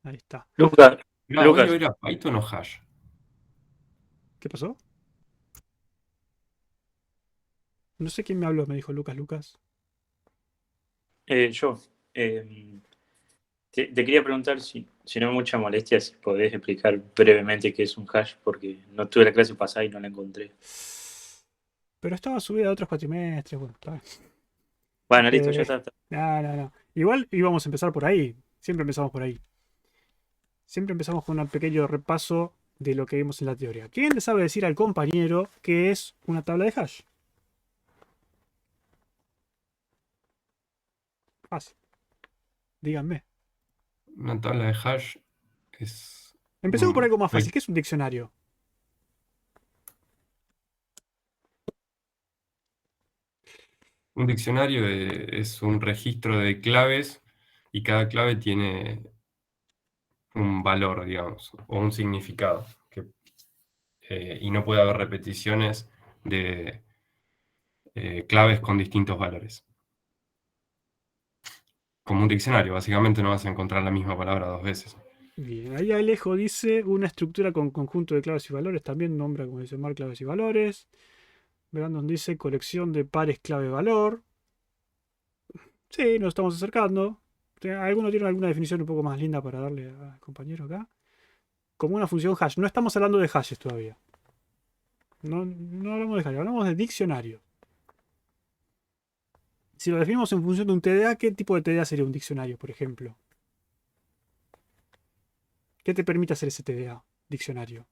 Ahí está. Lucas, Mirá, ¿hoy Lucas, era Python o Hash? ¿Qué pasó? No sé quién me habló, me dijo Lucas. yo te quería preguntar si no es mucha molestia, si podés explicar brevemente qué es un hash, porque no tuve la clase pasada y no la encontré. Pero estaba subida a otros cuatrimestres, bueno, está. Bueno, listo, ya está. No. Igual íbamos a empezar por ahí. Siempre empezamos por ahí. Siempre empezamos con un pequeño repaso de lo que vimos en la teoría. ¿Quién le sabe decir al compañero qué es una tabla de hash? Fácil. Díganme. Una tabla de hash es Empecemos por un, algo más fácil. ¿Qué es un diccionario? un diccionario, es un registro de claves y cada clave tiene un valor, digamos, o un significado. Y no puede haber repeticiones de claves con distintos valores. Como un diccionario, básicamente no vas a encontrar la misma palabra dos veces. Bien, ahí Alejo dice una estructura con conjunto de claves y valores. También nombra, como dice Mar, claves y valores. Brandon dice colección de pares clave-valor. Sí, nos estamos acercando. ¿Alguno tiene alguna definición un poco más linda para darle al compañero acá? Como una función hash. No estamos hablando de hashes todavía. No hablamos de hash, hablamos de diccionario. Si lo definimos en función de un TDA, ¿qué tipo de TDA sería un diccionario, por ejemplo? ¿Qué te permite hacer ese TDA? Diccionario.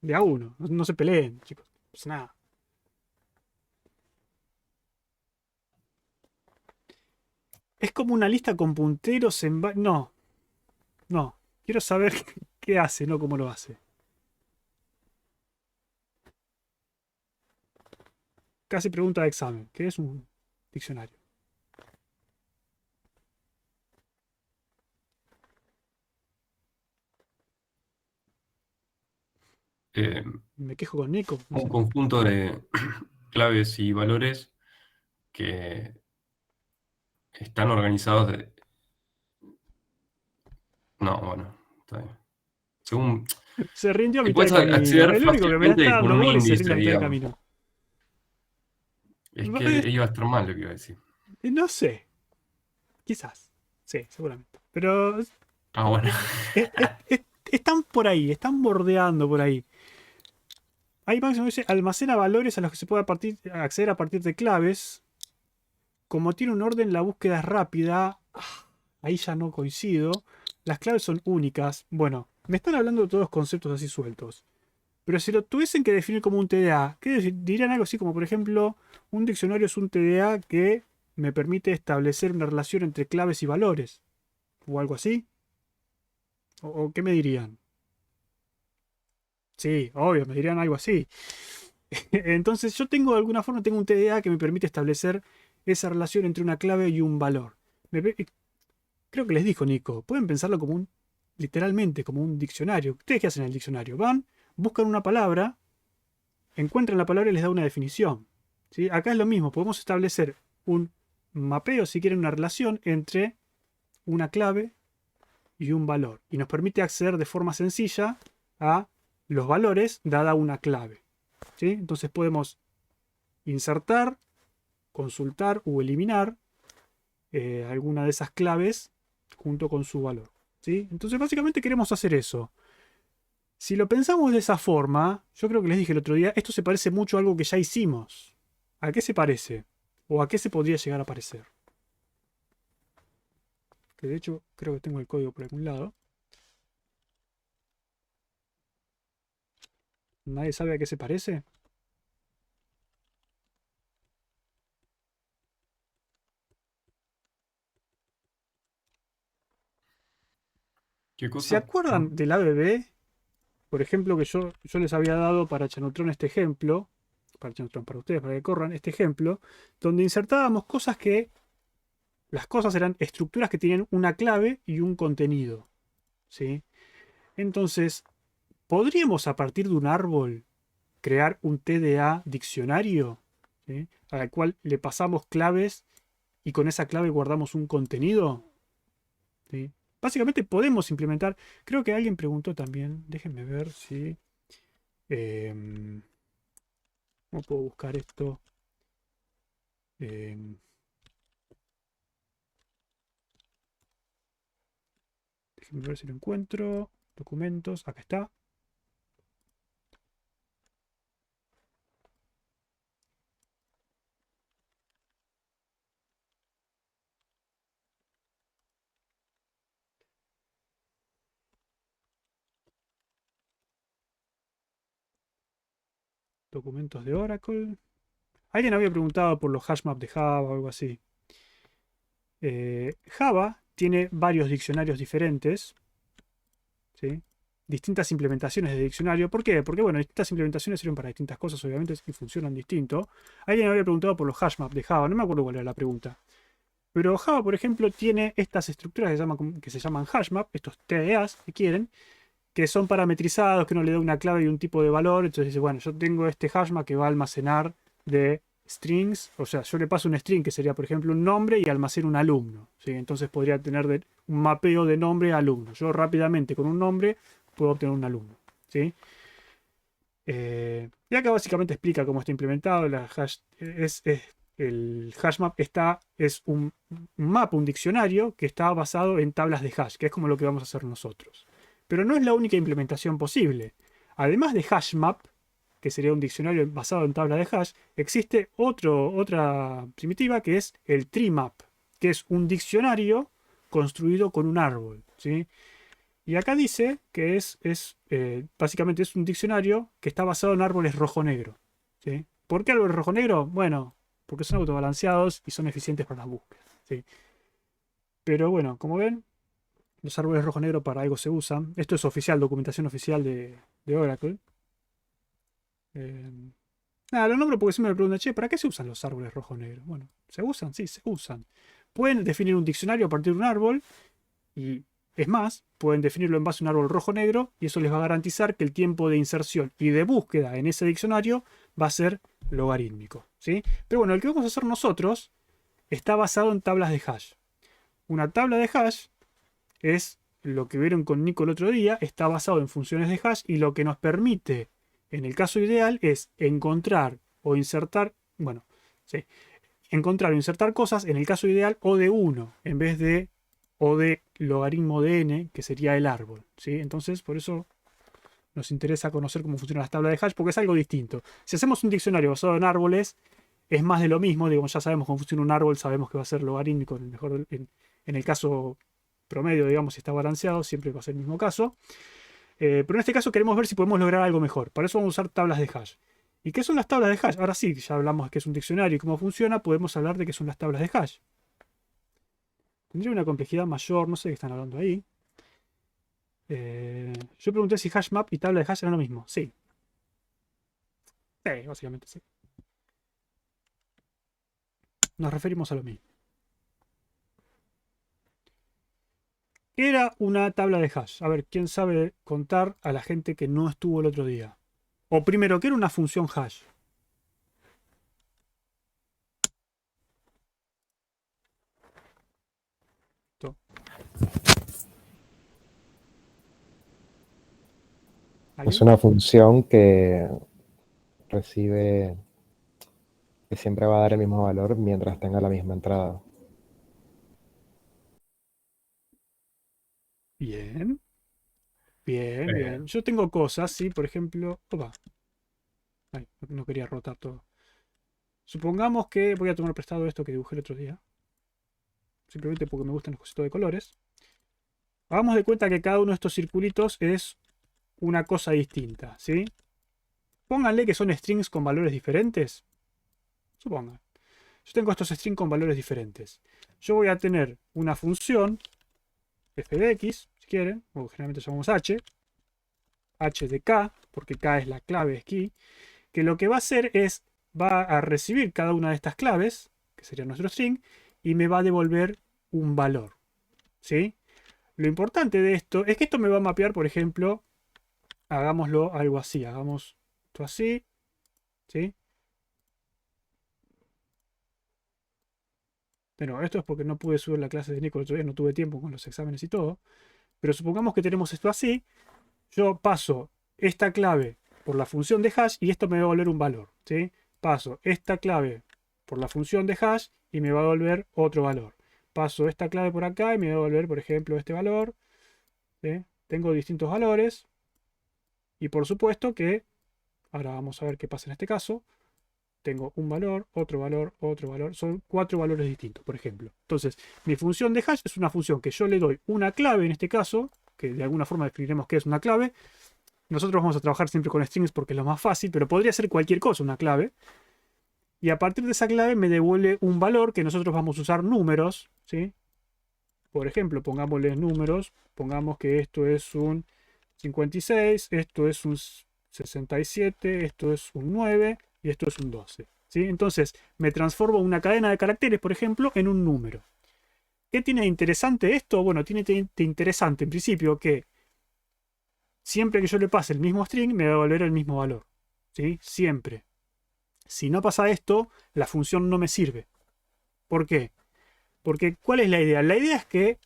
De a uno. No se peleen, chicos. No pasa nada. Es como una lista con punteros en... No. Quiero saber qué hace, no cómo lo hace. Casi pregunta de examen. ¿Qué es un diccionario? Eh, Me quejo con Nico. No un sé. conjunto de claves y valores que están organizados de... No, bueno, está bien. Según... Se rindió a Y mitad de puedes camino. acceder El único que me la está fácilmente con dando un bola y se rinde índice, a mitad de digamos. camino. Es que iba a estar mal lo que iba a decir. No sé. Quizás. Sí, seguramente. Pero Ah, bueno. están por ahí. Están bordeando por ahí. Ahí Máximo dice, almacena valores a los que se puede acceder a partir de claves. Como tiene un orden, la búsqueda es rápida. Ahí ya no coincido. Las claves son únicas. Bueno, me están hablando de todos los conceptos así sueltos. Pero si lo tuviesen que definir como un TDA, dirían algo así como, por ejemplo, un diccionario es un TDA que me permite establecer una relación entre claves y valores? ¿O algo así? ¿O qué me dirían? Sí, obvio, me dirían algo así. Entonces yo tengo de alguna forma, tengo un TDA que me permite establecer esa relación entre una clave y un valor. Creo que les dijo Nico, pueden pensarlo como literalmente, como un diccionario. ¿Ustedes qué hacen en el diccionario? Van, buscan una palabra, encuentran la palabra y les da una definición. ¿Sí? Acá es lo mismo, podemos establecer un mapeo, si quieren, una relación entre una clave y un valor. Y nos permite acceder de forma sencilla a los valores dada una clave. ¿Sí? Entonces podemos insertar, consultar o eliminar alguna de esas claves junto con su valor. ¿Sí? Entonces básicamente queremos hacer eso. Si lo pensamos de esa forma, yo creo que les dije el otro día, esto se parece mucho a algo que ya hicimos. ¿A qué se parece? ¿O a qué se podría llegar a parecer? Que de hecho creo que tengo el código por algún lado. ¿Nadie sabe a qué se parece? ¿Qué ¿Se cosa? acuerdan ¿No? del ABB? Por ejemplo, que yo les había dado para Chanutron este ejemplo, para Chanutron, para ustedes, para que corran este ejemplo, donde insertábamos cosas que, las cosas eran estructuras que tienen una clave y un contenido. ¿Sí? Entonces, podríamos a partir de un árbol crear un TDA diccionario, ¿sí? Al cual le pasamos claves y con esa clave guardamos un contenido, ¿sí? Básicamente podemos implementar, creo que alguien preguntó también, déjenme ver si... ¿cómo puedo buscar esto? Em, déjenme ver si lo encuentro. Documentos, acá está. Documentos de Oracle. Alguien había preguntado por los hashmaps de Java o algo así. Java tiene varios diccionarios diferentes, ¿sí? Distintas implementaciones de diccionario. ¿Por qué? Porque, bueno, distintas implementaciones sirven para distintas cosas, obviamente, y funcionan distinto. Alguien había preguntado por los hashmaps de Java, no me acuerdo cuál era la pregunta. Pero Java, por ejemplo, tiene estas estructuras que se llaman hashmap, estos TDAs que quieren, que son parametrizados, que uno le da una clave y un tipo de valor. Entonces dice, bueno, yo tengo este hashmap que va a almacenar de strings, o sea, yo le paso un string que sería, por ejemplo, un nombre y almaceno un alumno, ¿sí? Entonces podría tener un mapeo de nombre a alumno. Yo rápidamente con un nombre puedo obtener un alumno, ¿sí? Y acá básicamente explica cómo está implementado. El hashmap es un mapa, un diccionario que está basado en tablas de hash, que es como lo que vamos a hacer nosotros. Pero no es la única implementación posible. Además de hashmap, que sería un diccionario basado en tabla de hash, existe otra primitiva que es el treemap, que es un diccionario construido con un árbol, ¿sí? Y acá dice que básicamente es un diccionario que está basado en árboles rojo-negro, ¿sí? ¿Por qué árboles rojo-negro? Bueno, porque son autobalanceados y son eficientes para las búsquedas, ¿sí? Pero bueno, como ven, los árboles rojo-negro para algo se usan. Esto es oficial, documentación oficial de Oracle. Nada, lo nombro porque siempre me preguntan, che, ¿para qué se usan los árboles rojo-negro? Bueno, ¿se usan? Sí, se usan. Pueden definir un diccionario a partir de un árbol y es más, pueden definirlo en base a un árbol rojo-negro y eso les va a garantizar que el tiempo de inserción y de búsqueda en ese diccionario va a ser logarítmico, ¿sí? Pero bueno, el que vamos a hacer nosotros está basado en tablas de hash. Una tabla de hash es lo que vieron con Nico el otro día, está basado en funciones de hash y lo que nos permite, en el caso ideal, es encontrar o insertar, bueno, sí, encontrar o insertar cosas, en el caso ideal, o de 1 en vez de o de logaritmo de n, que sería el árbol, ¿sí? Entonces, por eso nos interesa conocer cómo funcionan las tablas de hash, porque es algo distinto. Si hacemos un diccionario basado en árboles, es más de lo mismo, digamos, ya sabemos cómo funciona un árbol, sabemos que va a ser logarítmico en el caso promedio, digamos, si está balanceado, siempre va a ser el mismo caso. Pero en este caso queremos ver si podemos lograr algo mejor. Para eso vamos a usar tablas de hash. ¿Y qué son las tablas de hash? Ahora sí, ya hablamos de qué es un diccionario y cómo funciona, podemos hablar de qué son las tablas de hash. Tendría una complejidad mayor, no sé de qué están hablando ahí. Yo pregunté si hashmap y tabla de hash eran lo mismo. Sí. Sí, básicamente sí. Nos referimos a lo mismo. ¿Qué era una tabla de hash? A ver, ¿quién sabe contar a la gente que no estuvo el otro día? O primero, ¿qué era una función hash? Es una función que recibe, que siempre va a dar el mismo valor mientras tenga la misma entrada. Bien. Bien, bien. Yo tengo cosas, sí, por ejemplo. Opa. Ay, no quería rotar todo. Supongamos que voy a tomar prestado esto que dibujé el otro día. Simplemente porque me gustan los cositos de colores. Hagamos de cuenta que cada uno de estos circulitos es una cosa distinta, ¿sí? Pónganle que son strings con valores diferentes. Supongan. Yo tengo estos strings con valores diferentes. Yo voy a tener una función f de x, si quieren, o generalmente llamamos h de k, porque k es la clave, es key, que lo que va a hacer es, va a recibir cada una de estas claves, que sería nuestro string, y me va a devolver un valor, ¿sí? Lo importante de esto es que esto me va a mapear, por ejemplo, hagámoslo algo así, hagamos esto así, ¿sí? Bueno, esto es porque no pude subir la clase de Nico el otro día, no tuve tiempo con los exámenes y todo. Pero supongamos que tenemos esto así. Yo paso esta clave por la función de hash y esto me va a devolver un valor, ¿sí? Paso esta clave por la función de hash y me va a devolver otro valor. Paso esta clave por acá y me va a devolver, por ejemplo, este valor, ¿sí? Tengo distintos valores. Y por supuesto que, ahora vamos a ver qué pasa en este caso. Tengo un valor, otro valor, otro valor. Son 4 valores distintos, por ejemplo. Entonces, mi función de hash es una función que yo le doy una clave en este caso, que de alguna forma definiremos qué es una clave. Nosotros vamos a trabajar siempre con strings porque es lo más fácil, pero podría ser cualquier cosa una clave. Y a partir de esa clave me devuelve un valor que nosotros vamos a usar números, ¿sí? Por ejemplo, pongámosle números. Pongamos que esto es un 56, esto es un 67, esto es un 9 y esto es un 12. ¿Sí? Entonces me transformo una cadena de caracteres, por ejemplo, en un número. ¿Qué tiene de interesante esto? Bueno, tiene de interesante en principio que siempre que yo le pase el mismo string me va a devolver el mismo valor. ¿Sí? Siempre. Si no pasa esto, la función no me sirve. ¿Por qué? Porque ¿cuál es la idea? La idea es que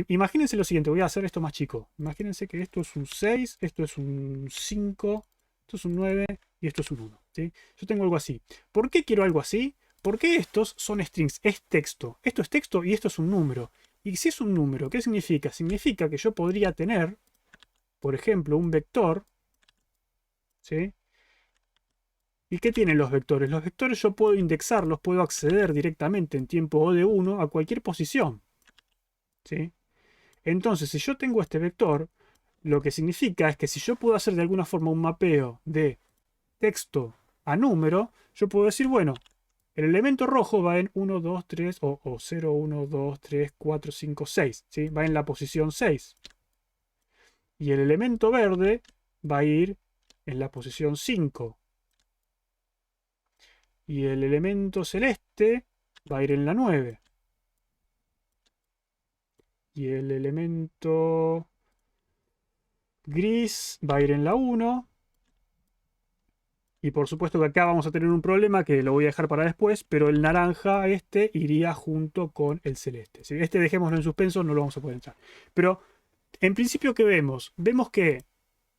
imagínense lo siguiente, voy a hacer esto más chico. Imagínense que esto es un 6, esto es un 5, esto es un 9 y esto es un 1. ¿Sí? Yo tengo algo así. ¿Por qué quiero algo así? Porque estos son strings, es texto. Esto es texto y esto es un número. Y si es un número, ¿qué significa? Significa que yo podría tener, por ejemplo, un vector. ¿Sí? ¿Y qué tienen los vectores? Los vectores yo puedo indexarlos, puedo acceder directamente en tiempo O de 1 a cualquier posición. ¿Sí? Entonces, si yo tengo este vector, lo que significa es que si yo puedo hacer de alguna forma un mapeo de texto a número, yo puedo decir, bueno, el elemento rojo va en 1, 2, 3, o 0, 1, 2, 3, 4, 5, 6. ¿Sí? Va en la posición 6. Y el elemento verde va a ir en la posición 5. Y el elemento celeste va a ir en la 9. Y el elemento gris va a ir en la 1. Y por supuesto que acá vamos a tener un problema que lo voy a dejar para después, pero el naranja este iría junto con el celeste. ¿Sí? Este dejémoslo en suspenso, no lo vamos a poder entrar. Pero en principio, ¿qué vemos? Vemos que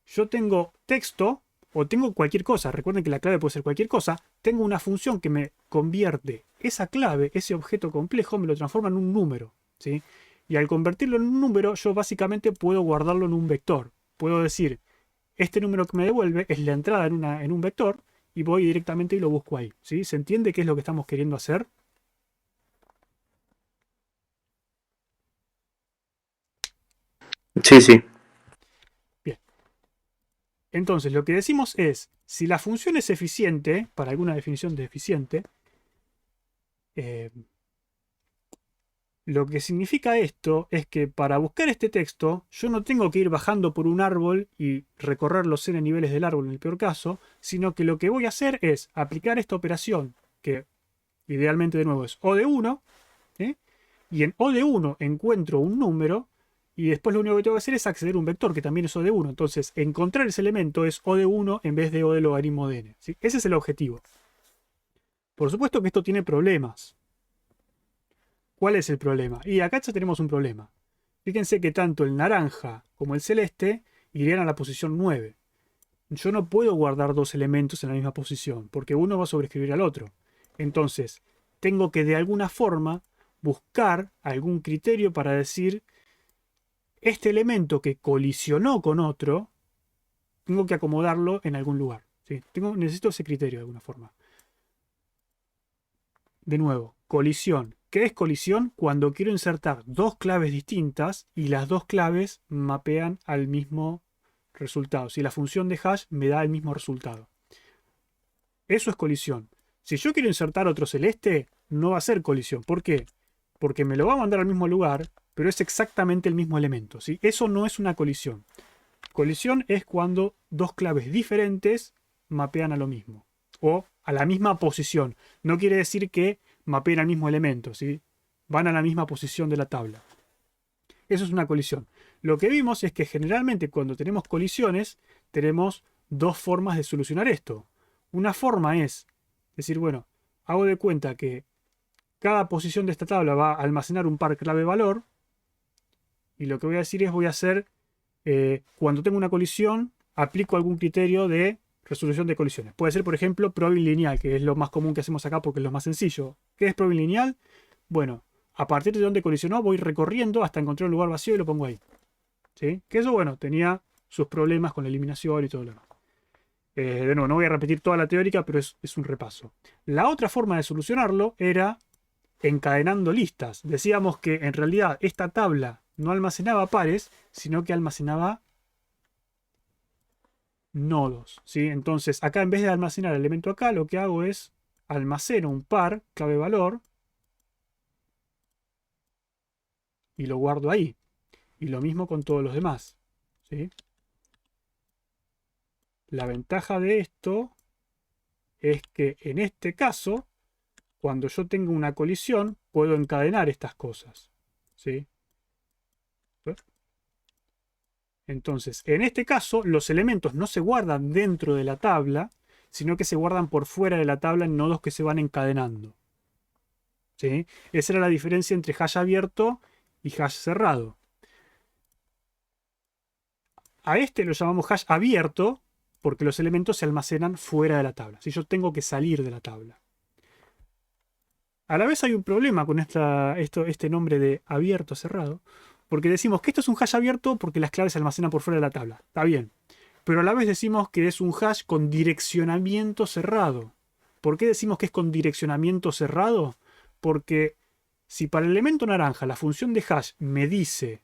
yo tengo texto o tengo cualquier cosa. Recuerden que la clave puede ser cualquier cosa. Tengo una función que me convierte esa clave, ese objeto complejo, me lo transforma en un número. ¿Sí? Y al convertirlo en un número, yo básicamente puedo guardarlo en un vector. Puedo decir, este número que me devuelve es la entrada en un vector y voy directamente y lo busco ahí. ¿Sí? ¿Se entiende qué es lo que estamos queriendo hacer? Sí, sí. Bien. Entonces, lo que decimos es, si la función es eficiente, para alguna definición de eficiente, lo que significa esto es que para buscar este texto, yo no tengo que ir bajando por un árbol y recorrer los n niveles del árbol en el peor caso, sino que lo que voy a hacer es aplicar esta operación, que idealmente de nuevo es O de 1, ¿sí? Y en O de 1 encuentro un número, y después lo único que tengo que hacer es acceder a un vector, que también es O de 1. Entonces, encontrar ese elemento es O de 1 en vez de O de logaritmo de n. ¿Sí? Ese es el objetivo. Por supuesto que esto tiene problemas. ¿Cuál es el problema? Y acá ya tenemos un problema. Fíjense que tanto el naranja como el celeste irían a la posición 9. Yo no puedo guardar dos elementos en la misma posición, porque uno va a sobreescribir al otro. Entonces, tengo que de alguna forma buscar algún criterio para decir, este elemento que colisionó con otro, tengo que acomodarlo en algún lugar. ¿Sí? Necesito ese criterio de alguna forma. De nuevo, colisión. ¿Qué es colisión? Cuando quiero insertar dos claves distintas y las dos claves mapean al mismo resultado. Si la función de hash me da el mismo resultado. Eso es colisión. Si yo quiero insertar otro celeste, no va a ser colisión. ¿Por qué? Porque me lo va a mandar al mismo lugar, pero es exactamente el mismo elemento. ¿Sí? Eso no es una colisión. Colisión es cuando dos claves diferentes mapean a lo mismo. O a la misma posición. No quiere decir que mapeen al mismo elemento. ¿Sí? Van a la misma posición de la tabla. Eso es una colisión. Lo que vimos es que generalmente cuando tenemos colisiones, tenemos dos formas de solucionar esto. Una forma es decir, bueno, hago de cuenta que cada posición de esta tabla va a almacenar un par clave valor. Y lo que voy a decir es, voy a hacer, cuando tengo una colisión, aplico algún criterio de resolución de colisiones. Puede ser, por ejemplo, probing lineal, que es lo más común que hacemos acá porque es lo más sencillo. ¿Qué es probing lineal? Bueno, a partir de donde colisionó voy recorriendo hasta encontrar un lugar vacío y lo pongo ahí. ¿Sí? Que eso, bueno, tenía sus problemas con la eliminación y todo lo demás. De nuevo, no voy a repetir toda la teórica, pero es un repaso. La otra forma de solucionarlo era encadenando listas. Decíamos que en realidad esta tabla no almacenaba pares, sino que almacenaba nodos, ¿sí? Entonces, acá en vez de almacenar el elemento acá, lo que hago es almaceno un par, clave valor, y lo guardo ahí. Y lo mismo con todos los demás, ¿sí? La ventaja de esto es que en este caso, cuando yo tengo una colisión, puedo encadenar estas cosas, ¿sí? Entonces, en este caso, los elementos no se guardan dentro de la tabla, sino que se guardan por fuera de la tabla en nodos que se van encadenando. ¿Sí? Esa era la diferencia entre hash abierto y hash cerrado. A este lo llamamos hash abierto porque los elementos se almacenan fuera de la tabla. Si yo tengo que salir de la tabla. A la vez hay un problema con este nombre de abierto cerrado. Porque decimos que esto es un hash abierto porque las claves se almacenan por fuera de la tabla. Está bien. Pero a la vez decimos que es un hash con direccionamiento cerrado. ¿Por qué decimos que es con direccionamiento cerrado? Porque si para el elemento naranja la función de hash me dice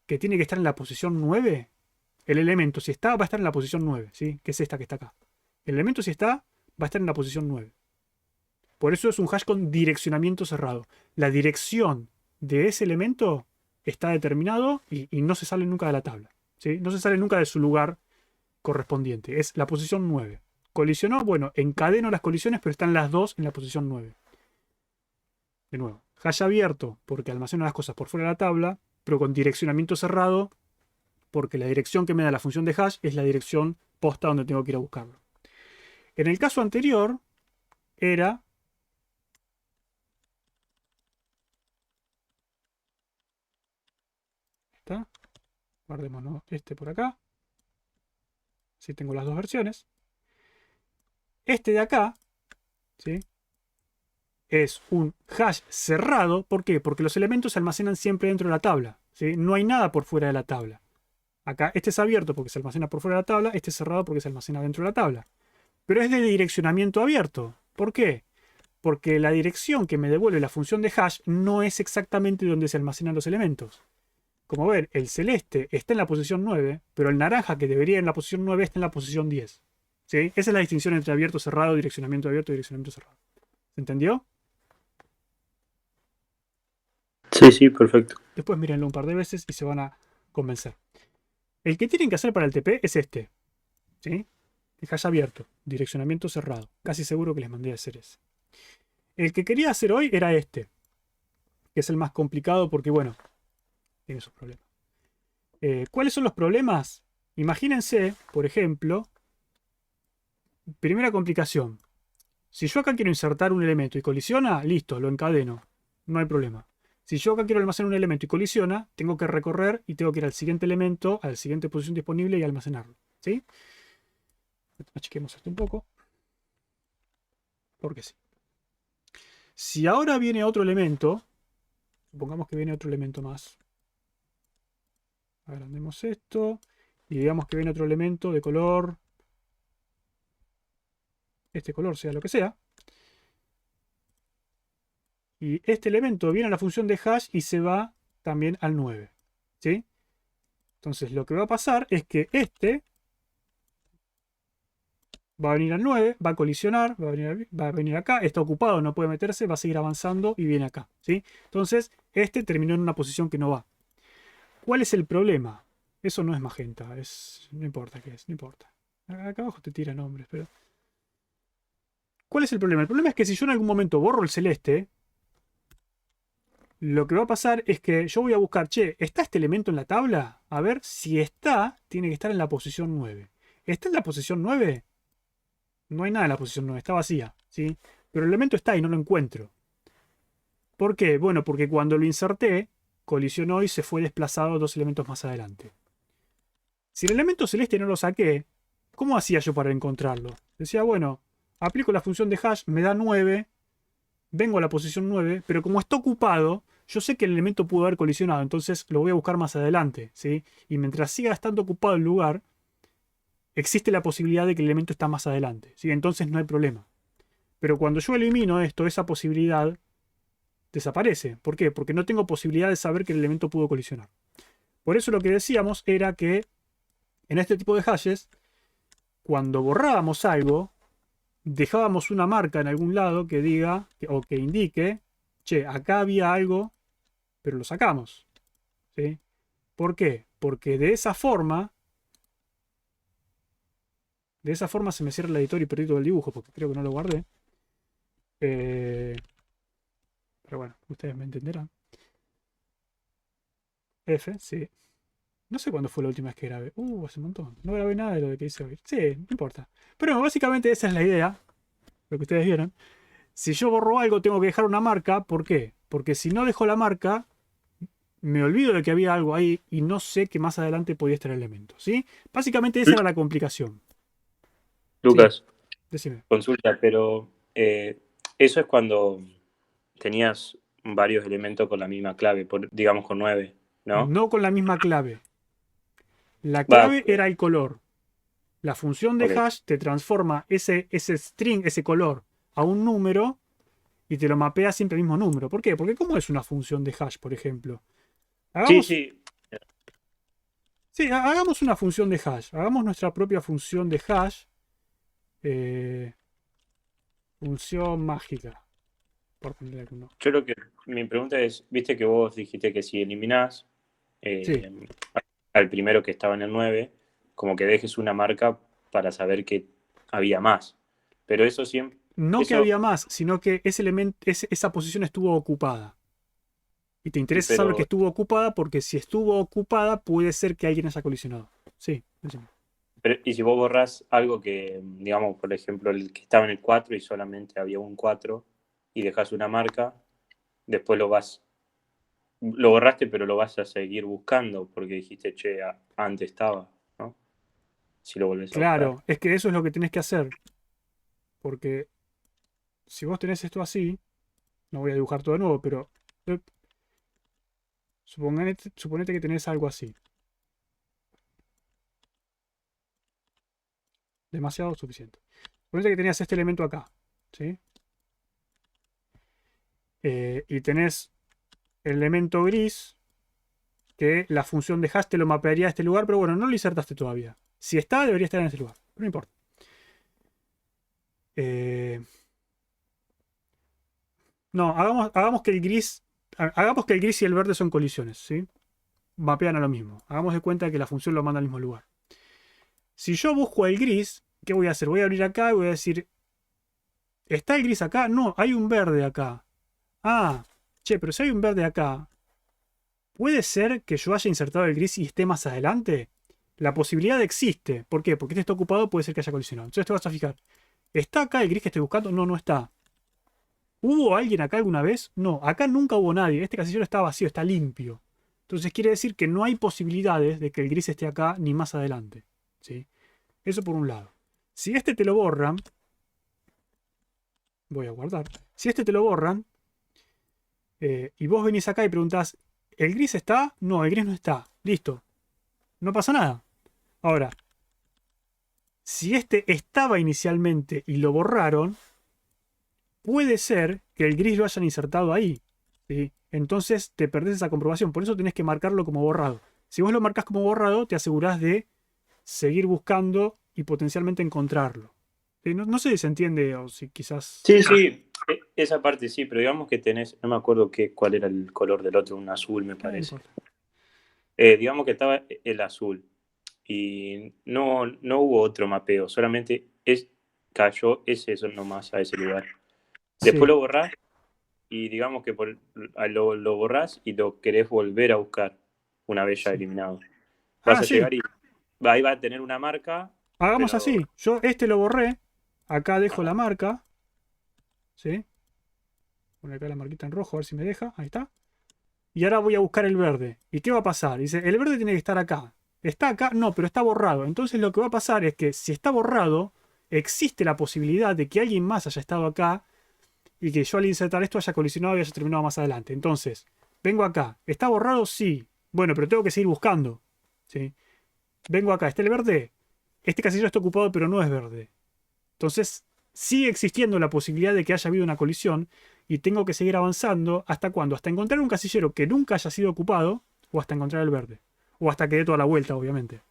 que tiene que estar en la posición 9, el elemento si está va a estar en la posición 9, ¿sí? Que es esta que está acá. El elemento si está va a estar en la posición 9. Por eso es un hash con direccionamiento cerrado. La dirección de ese elemento está determinado y no se sale nunca de la tabla, ¿sí? No se sale nunca de su lugar correspondiente. Es la posición 9. Colisionó, bueno, encadeno las colisiones, pero están las dos en la posición 9. De nuevo, hash abierto porque almacena las cosas por fuera de la tabla, pero con direccionamiento cerrado porque la dirección que me da la función de hash es la dirección posta donde tengo que ir a buscarlo. En el caso anterior era... ¿Está? Guardémonos este por acá. Así tengo las dos versiones. Este de acá, ¿sí? Es un hash cerrado. ¿Por qué? Porque los elementos se almacenan siempre dentro de la tabla, ¿sí? No hay nada por fuera de la tabla. Acá este es abierto porque se almacena por fuera de la tabla. Este es cerrado porque se almacena dentro de la tabla. Pero es de direccionamiento abierto. ¿Por qué? Porque la dirección que me devuelve la función de hash no es exactamente donde se almacenan los elementos. Como ven, el celeste está en la posición 9, pero el naranja que debería ir en la posición 9 está en la posición 10. ¿Sí? Esa es la distinción entre abierto, cerrado, direccionamiento abierto y direccionamiento cerrado. ¿Se entendió? Sí, sí, perfecto. Después mírenlo un par de veces y se van a convencer. El que tienen que hacer para el TP es este. ¿Sí? El hash abierto, direccionamiento cerrado. Casi seguro que les mandé a hacer ese. El que quería hacer hoy era este, que es el más complicado porque, bueno, tiene sus problemas. ¿Cuáles son los problemas? Imagínense, por ejemplo, primera complicación. Si yo acá quiero insertar un elemento y colisiona, listo, lo encadeno. No hay problema. Si yo acá quiero almacenar un elemento y colisiona, tengo que recorrer y tengo que ir al siguiente elemento, a la siguiente posición disponible y almacenarlo. ¿Sí? Achiquemos esto un poco. Porque sí. Si ahora viene otro elemento, supongamos que viene otro elemento más. Agrandemos esto y digamos que viene otro elemento de color, este color sea lo que sea, y este elemento viene a la función de hash y se va también al 9, ¿sí? Entonces lo que va a pasar es que este va a venir al 9, va a colisionar, va a venir acá, está ocupado, no puede meterse, va a seguir avanzando y viene acá, ¿sí? Entonces este terminó en una posición que no va. ¿Cuál es el problema? Eso no es magenta, no importa qué es, no importa. Acá abajo te tira nombres, pero... ¿Cuál es el problema? El problema es que si yo en algún momento borro el celeste, lo que va a pasar es que yo voy a buscar, che, ¿está este elemento en la tabla? A ver, si está, tiene que estar en la posición 9. ¿Está en la posición 9? No hay nada en la posición 9, está vacía, ¿sí? Pero el elemento está y no lo encuentro. ¿Por qué? Bueno, porque cuando lo inserté, colisionó y se fue desplazado 2 elementos más adelante. Si el elemento celeste no lo saqué, ¿cómo hacía yo para encontrarlo? Decía, bueno, aplico la función de hash, me da 9, vengo a la posición 9, pero como está ocupado, yo sé que el elemento pudo haber colisionado, entonces lo voy a buscar más adelante, ¿sí? Y mientras siga estando ocupado el lugar, existe la posibilidad de que el elemento está más adelante, ¿sí? Entonces no hay problema. Pero cuando yo elimino esto, esa posibilidad desaparece. ¿Por qué? Porque no tengo posibilidad de saber que el elemento pudo colisionar. Por eso lo que decíamos era que en este tipo de hashes, cuando borrábamos algo, dejábamos una marca en algún lado que diga o que indique, che, acá había algo, pero lo sacamos. ¿Sí? ¿Por qué? Porque de esa forma se me cierra el editor y perdí todo el dibujo, porque creo que no lo guardé. Pero bueno, ustedes me entenderán. F, sí. No sé cuándo fue la última vez que grabé. Hace un montón. No grabé nada de lo que hice hoy. Sí, no importa. Pero básicamente esa es la idea. Lo que ustedes vieron. Si yo borro algo, tengo que dejar una marca. ¿Por qué? Porque si no dejo la marca, me olvido de que había algo ahí y no sé que más adelante podía estar el elemento. ¿Sí? Básicamente esa era la complicación. Lucas, Decime. consulta, pero eso es cuando tenías varios elementos con la misma clave, digamos con 9, ¿no? No con la misma clave. La Va, clave era el color. La función de ok. hash te transforma ese string, ese color, a un número y te lo mapea siempre el mismo número. ¿Por qué? Porque ¿cómo es una función de hash, por ejemplo? Sí, Hagamos, sí. sí, hagamos una función de hash. Hagamos nuestra propia función de hash. Función mágica. Por ponerle alguno. Yo lo que. Mi pregunta es: viste que vos dijiste que si eliminás Sí. al primero que estaba en el 9, como que dejes una marca para saber que había más. Pero eso siempre. No que Eso, había más, sino que ese elemento, esa posición estuvo ocupada. Y te interesa saber que pero, estuvo ocupada porque si estuvo ocupada puede ser que alguien haya colisionado. Sí, decime. y si vos borrás algo que, digamos, por ejemplo, el que estaba en el 4 y solamente había un 4 y dejas una marca, después lo borraste, pero lo vas a seguir buscando porque dijiste, che, antes estaba, ¿no? Si lo volvés a buscar. Claro, es que eso es lo que tenés que hacer. Porque si vos tenés esto así, no voy a dibujar todo de nuevo, pero suponete que tenés algo así. Demasiado suficiente. Suponete que tenías este elemento acá, ¿sí? Y tenés el elemento gris, que la función de hash te lo mapearía a este lugar, pero bueno, no lo insertaste todavía. Si está, debería estar en este lugar, pero no importa. No, hagamos que el gris. Hagamos que el gris y el verde son colisiones, ¿sí? Mapean a lo mismo. Hagamos de cuenta que la función lo manda al mismo lugar. Si yo busco el gris, ¿qué voy a hacer? Voy a abrir acá y voy a decir, ¿está el gris acá? No, hay un verde acá. Ah, che, pero si hay un verde acá, ¿puede ser que yo haya insertado el gris y esté más adelante? La posibilidad existe. ¿Por qué? Porque este está ocupado, puede ser que haya colisionado. Entonces te vas a fijar. ¿Está acá el gris que estoy buscando? No, no está. ¿Hubo alguien acá alguna vez? No, acá nunca hubo nadie. Este casillero está vacío, está limpio. Entonces quiere decir que no hay posibilidades de que el gris esté acá ni más adelante. ¿Sí? Eso por un lado. Si este te lo borran, voy a guardar. Si este te lo borran, y vos venís acá y preguntás, ¿el gris está? No, el gris no está. Listo. No pasa nada. Ahora, si este estaba inicialmente y lo borraron, puede ser que el gris lo hayan insertado ahí. ¿Sí? Entonces te perdés esa comprobación. Por eso tenés que marcarlo como borrado. Si vos lo marcas como borrado, te asegurás de seguir buscando y potencialmente encontrarlo. No sé si se entiende o si quizás... Sí, sí, esa parte sí, pero digamos que tenés, no me acuerdo cuál era el color del otro, un azul me No parece. importa. Digamos que estaba el azul y no hubo otro mapeo, solamente cayó eso nomás a ese lugar. Después Sí. lo borrás y digamos que lo borrás y lo querés volver a buscar una vez ya Sí. eliminado. Vas a Sí. llegar y ahí va a tener una marca, Hagamos pero así. Yo este lo borré. Acá dejo la marca. ¿Sí? Poner acá la marquita en rojo, a ver si me deja. Ahí está. Y ahora voy a buscar el verde. ¿Y qué va a pasar? Dice, el verde tiene que estar acá. ¿Está acá? No, pero está borrado. Entonces lo que va a pasar es que si está borrado, existe la posibilidad de que alguien más haya estado acá y que yo al insertar esto haya colisionado y haya terminado más adelante. Entonces, vengo acá. ¿Está borrado? Sí. Bueno, pero tengo que seguir buscando. ¿Sí? Vengo acá. ¿Está el verde? Este casillero está ocupado, pero no es verde. Entonces, sigue existiendo la posibilidad de que haya habido una colisión y tengo que seguir avanzando. ¿Hasta cuándo? Hasta encontrar un casillero que nunca haya sido ocupado o hasta encontrar el verde. O hasta que dé toda la vuelta, obviamente.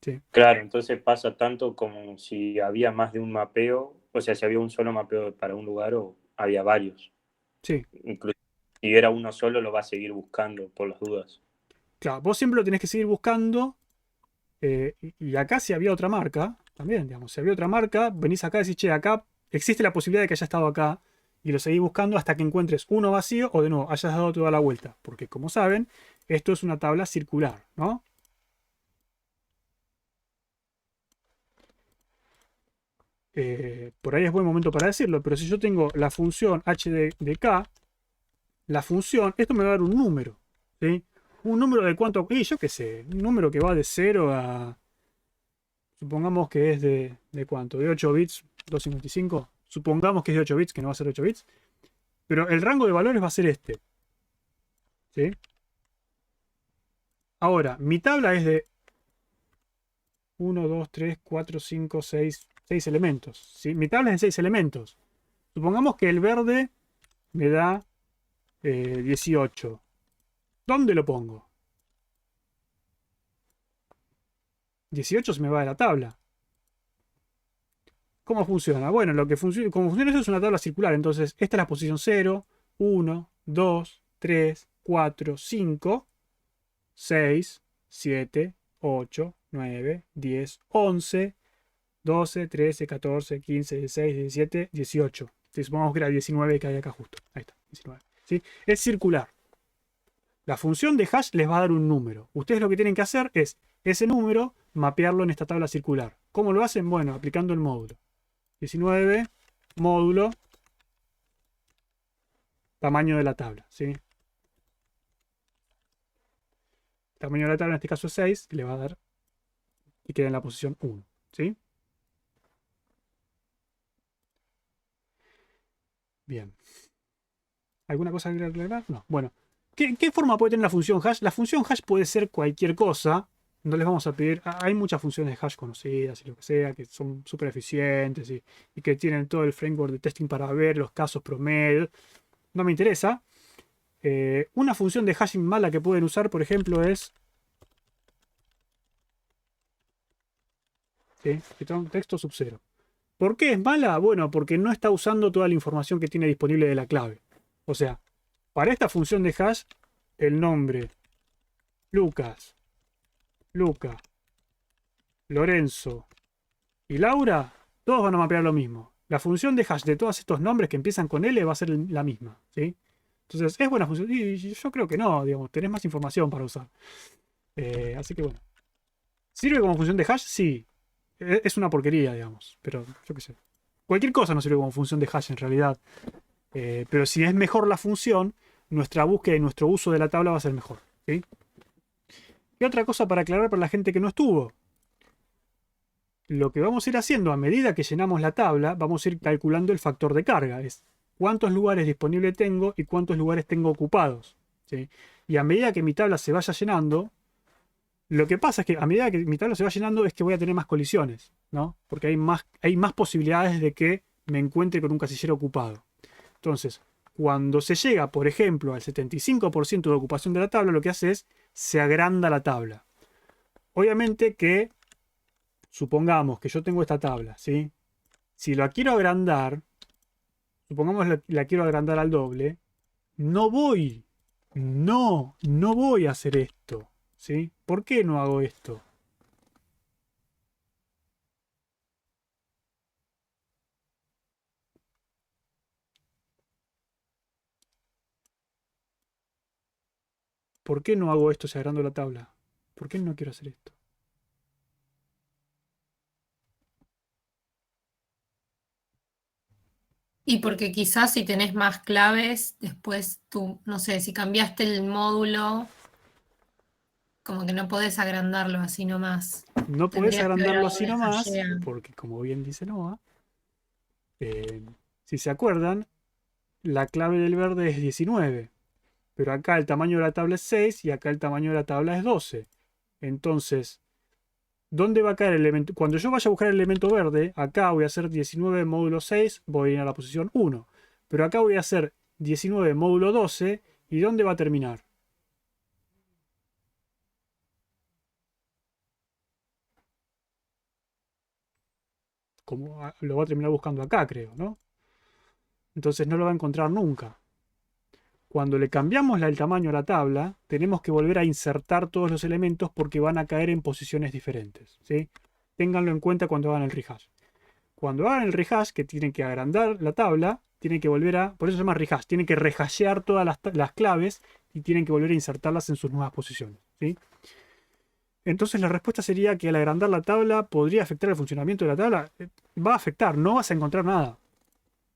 Sí. Claro, entonces pasa tanto como si había más de un mapeo, o sea, si había un solo mapeo para un lugar o había varios. Sí. Incluso si era uno solo, lo va a seguir buscando por las dudas. Claro, vos siempre lo tenés que seguir buscando. Y acá si había otra marca, también, digamos, si había otra marca, venís acá y decís, che, acá existe la posibilidad de que haya estado acá. Y lo seguís buscando hasta que encuentres uno vacío o de nuevo hayas dado toda la vuelta. Porque como saben, esto es una tabla circular, ¿no? Por ahí es buen momento para decirlo, pero si yo tengo la función h de k, la función, esto me va a dar un número, ¿sí? Un número de cuánto, y yo qué sé, un número que va de 0 a, supongamos que es de cuánto, de 8 bits, 255, supongamos que es de 8 bits, que no va a ser 8 bits, pero el rango de valores va a ser este, ¿sí? Ahora, mi tabla es de 1, 2, 3, 4, 5, 6 elementos, ¿sí? Mi tabla es de 6 elementos. Supongamos que el verde me da 18. ¿Dónde lo pongo? 18 se me va de la tabla. ¿Cómo funciona? Bueno, como funciona eso es una tabla circular. Entonces, esta es la posición 0, 1, 2, 3, 4, 5, 6, 7, 8, 9, 10, 11, 12, 13, 14, 15, 16, 17, 18. Si supongamos que era 19 que hay acá justo. Ahí está, 19. ¿Sí? Es circular. La función de hash les va a dar un número. Ustedes lo que tienen que hacer es ese número mapearlo en esta tabla circular. ¿Cómo lo hacen? Bueno, aplicando el módulo. 19, módulo, tamaño de la tabla. ¿Sí? Tamaño de la tabla en este caso es 6, y le va a dar y queda en la posición 1. ¿Sí? Bien. ¿Alguna cosa que aclarar? No. Bueno. ¿Qué forma puede tener la función hash? La función hash puede ser cualquier cosa. No les vamos a pedir. Hay muchas funciones de hash conocidas y lo que sea, que son súper eficientes y que tienen todo el framework de testing para ver los casos promedio. No me interesa. Una función de hashing mala que pueden usar, por ejemplo, es. ¿Sí? Texto sub 0. ¿Por qué es mala? Bueno, porque no está usando toda la información que tiene disponible de la clave. O sea, para esta función de hash, el nombre Lucas, Luca, Lorenzo y Laura, todos van a mapear lo mismo. La función de hash de todos estos nombres que empiezan con L va a ser la misma, ¿sí? Entonces, ¿es buena función? Y yo creo que no, digamos, tenés más información para usar. Así que bueno. ¿Sirve como función de hash? Sí. Es una porquería, digamos, pero yo qué sé. Cualquier cosa no sirve como función de hash en realidad. Pero si es mejor la función, nuestra búsqueda y nuestro uso de la tabla va a ser mejor, ¿sí? Y otra cosa para aclarar para la gente que no estuvo. Lo que vamos a ir haciendo a medida que llenamos la tabla, vamos a ir calculando el factor de carga. Es cuántos lugares disponibles tengo y cuántos lugares tengo ocupados, ¿sí? Y a medida que mi tabla se vaya llenando, lo que pasa es que a medida que mi tabla se va llenando es que voy a tener más colisiones, ¿no? Porque hay más posibilidades de que me encuentre con un casillero ocupado. Entonces, cuando se llega, por ejemplo, al 75% de ocupación de la tabla, lo que hace es se agranda la tabla. Obviamente que, supongamos que yo tengo esta tabla, ¿sí? Si la quiero agrandar, supongamos la quiero agrandar al doble, no voy a hacer esto, ¿sí? ¿Por qué no hago esto? ¿Por qué no hago esto si agrando la tabla? ¿Por qué no quiero hacer esto? Y porque quizás si tenés más claves, después tú, no sé, si cambiaste el módulo, como que no podés agrandarlo así nomás. No podés Tendrías que ver a agrandarlo así dónde nomás, hashea. porque como bien dice Noah, eh, si se acuerdan, la clave del verde es 19, pero acá el tamaño de la tabla es 6 y acá el tamaño de la tabla es 12. Entonces, ¿dónde va a caer el elemento? Cuando yo vaya a buscar el elemento verde, acá voy a hacer 19 módulo 6, voy a ir a la posición 1. Pero acá voy a hacer 19 módulo 12, ¿y dónde va a terminar? Como lo va a terminar buscando acá, creo, ¿no? Entonces no lo va a encontrar nunca. Cuando le cambiamos el tamaño a la tabla, tenemos que volver a insertar todos los elementos porque van a caer en posiciones diferentes, ¿sí? Ténganlo en cuenta cuando hagan el rehash. Cuando hagan el rehash, que tienen que agrandar la tabla, tienen que volver a, por eso se llama rehash, tienen que rehashear todas las claves y tienen que volver a insertarlas en sus nuevas posiciones, ¿sí? Entonces la respuesta sería que al agrandar la tabla podría afectar el funcionamiento de la tabla. Va a afectar, no vas a encontrar nada.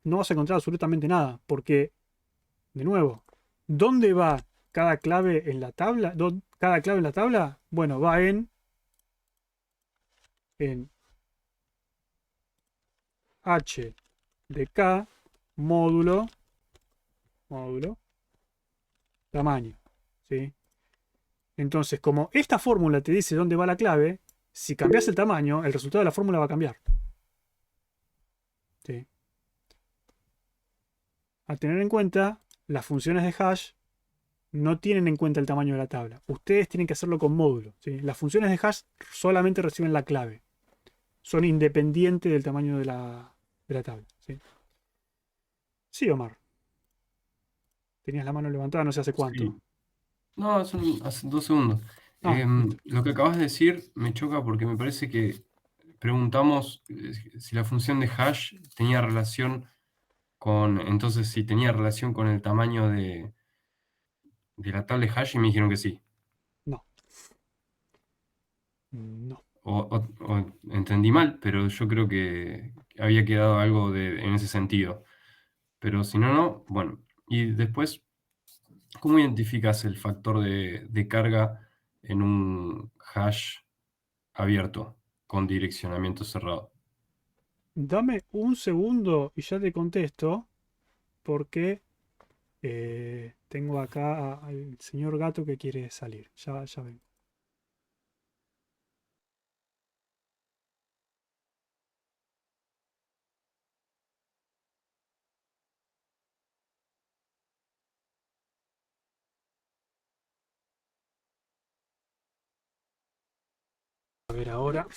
No vas a encontrar absolutamente nada, porque, de nuevo, ¿dónde va cada clave en la tabla? Cada clave en la tabla, bueno, va en h de k módulo tamaño, ¿sí? Entonces, como esta fórmula te dice dónde va la clave, si cambias el tamaño, el resultado de la fórmula va a cambiar, ¿sí? A tener en cuenta, las funciones de hash no tienen en cuenta el tamaño de la tabla. Ustedes tienen que hacerlo con módulo, ¿sí? Las funciones de hash solamente reciben la clave. Son independientes del tamaño de la tabla, ¿sí? Sí, Omar. Tenías la mano levantada no sé hace cuánto. Sí. No, hace 2 segundos. Ah, Lo que acabas de decir me choca porque me parece que preguntamos si la función de hash tenía relación con, entonces si tenía relación con el tamaño de la tabla de hash y me dijeron que sí. no. No. O entendí mal, pero yo creo que había quedado algo en ese sentido. Pero si no, no, bueno. Y después, ¿cómo identificas el factor de carga en un hash abierto con direccionamiento cerrado? Dame un segundo y ya te contesto, porque tengo acá al señor gato que quiere salir. Ya vengo. A ver ahora.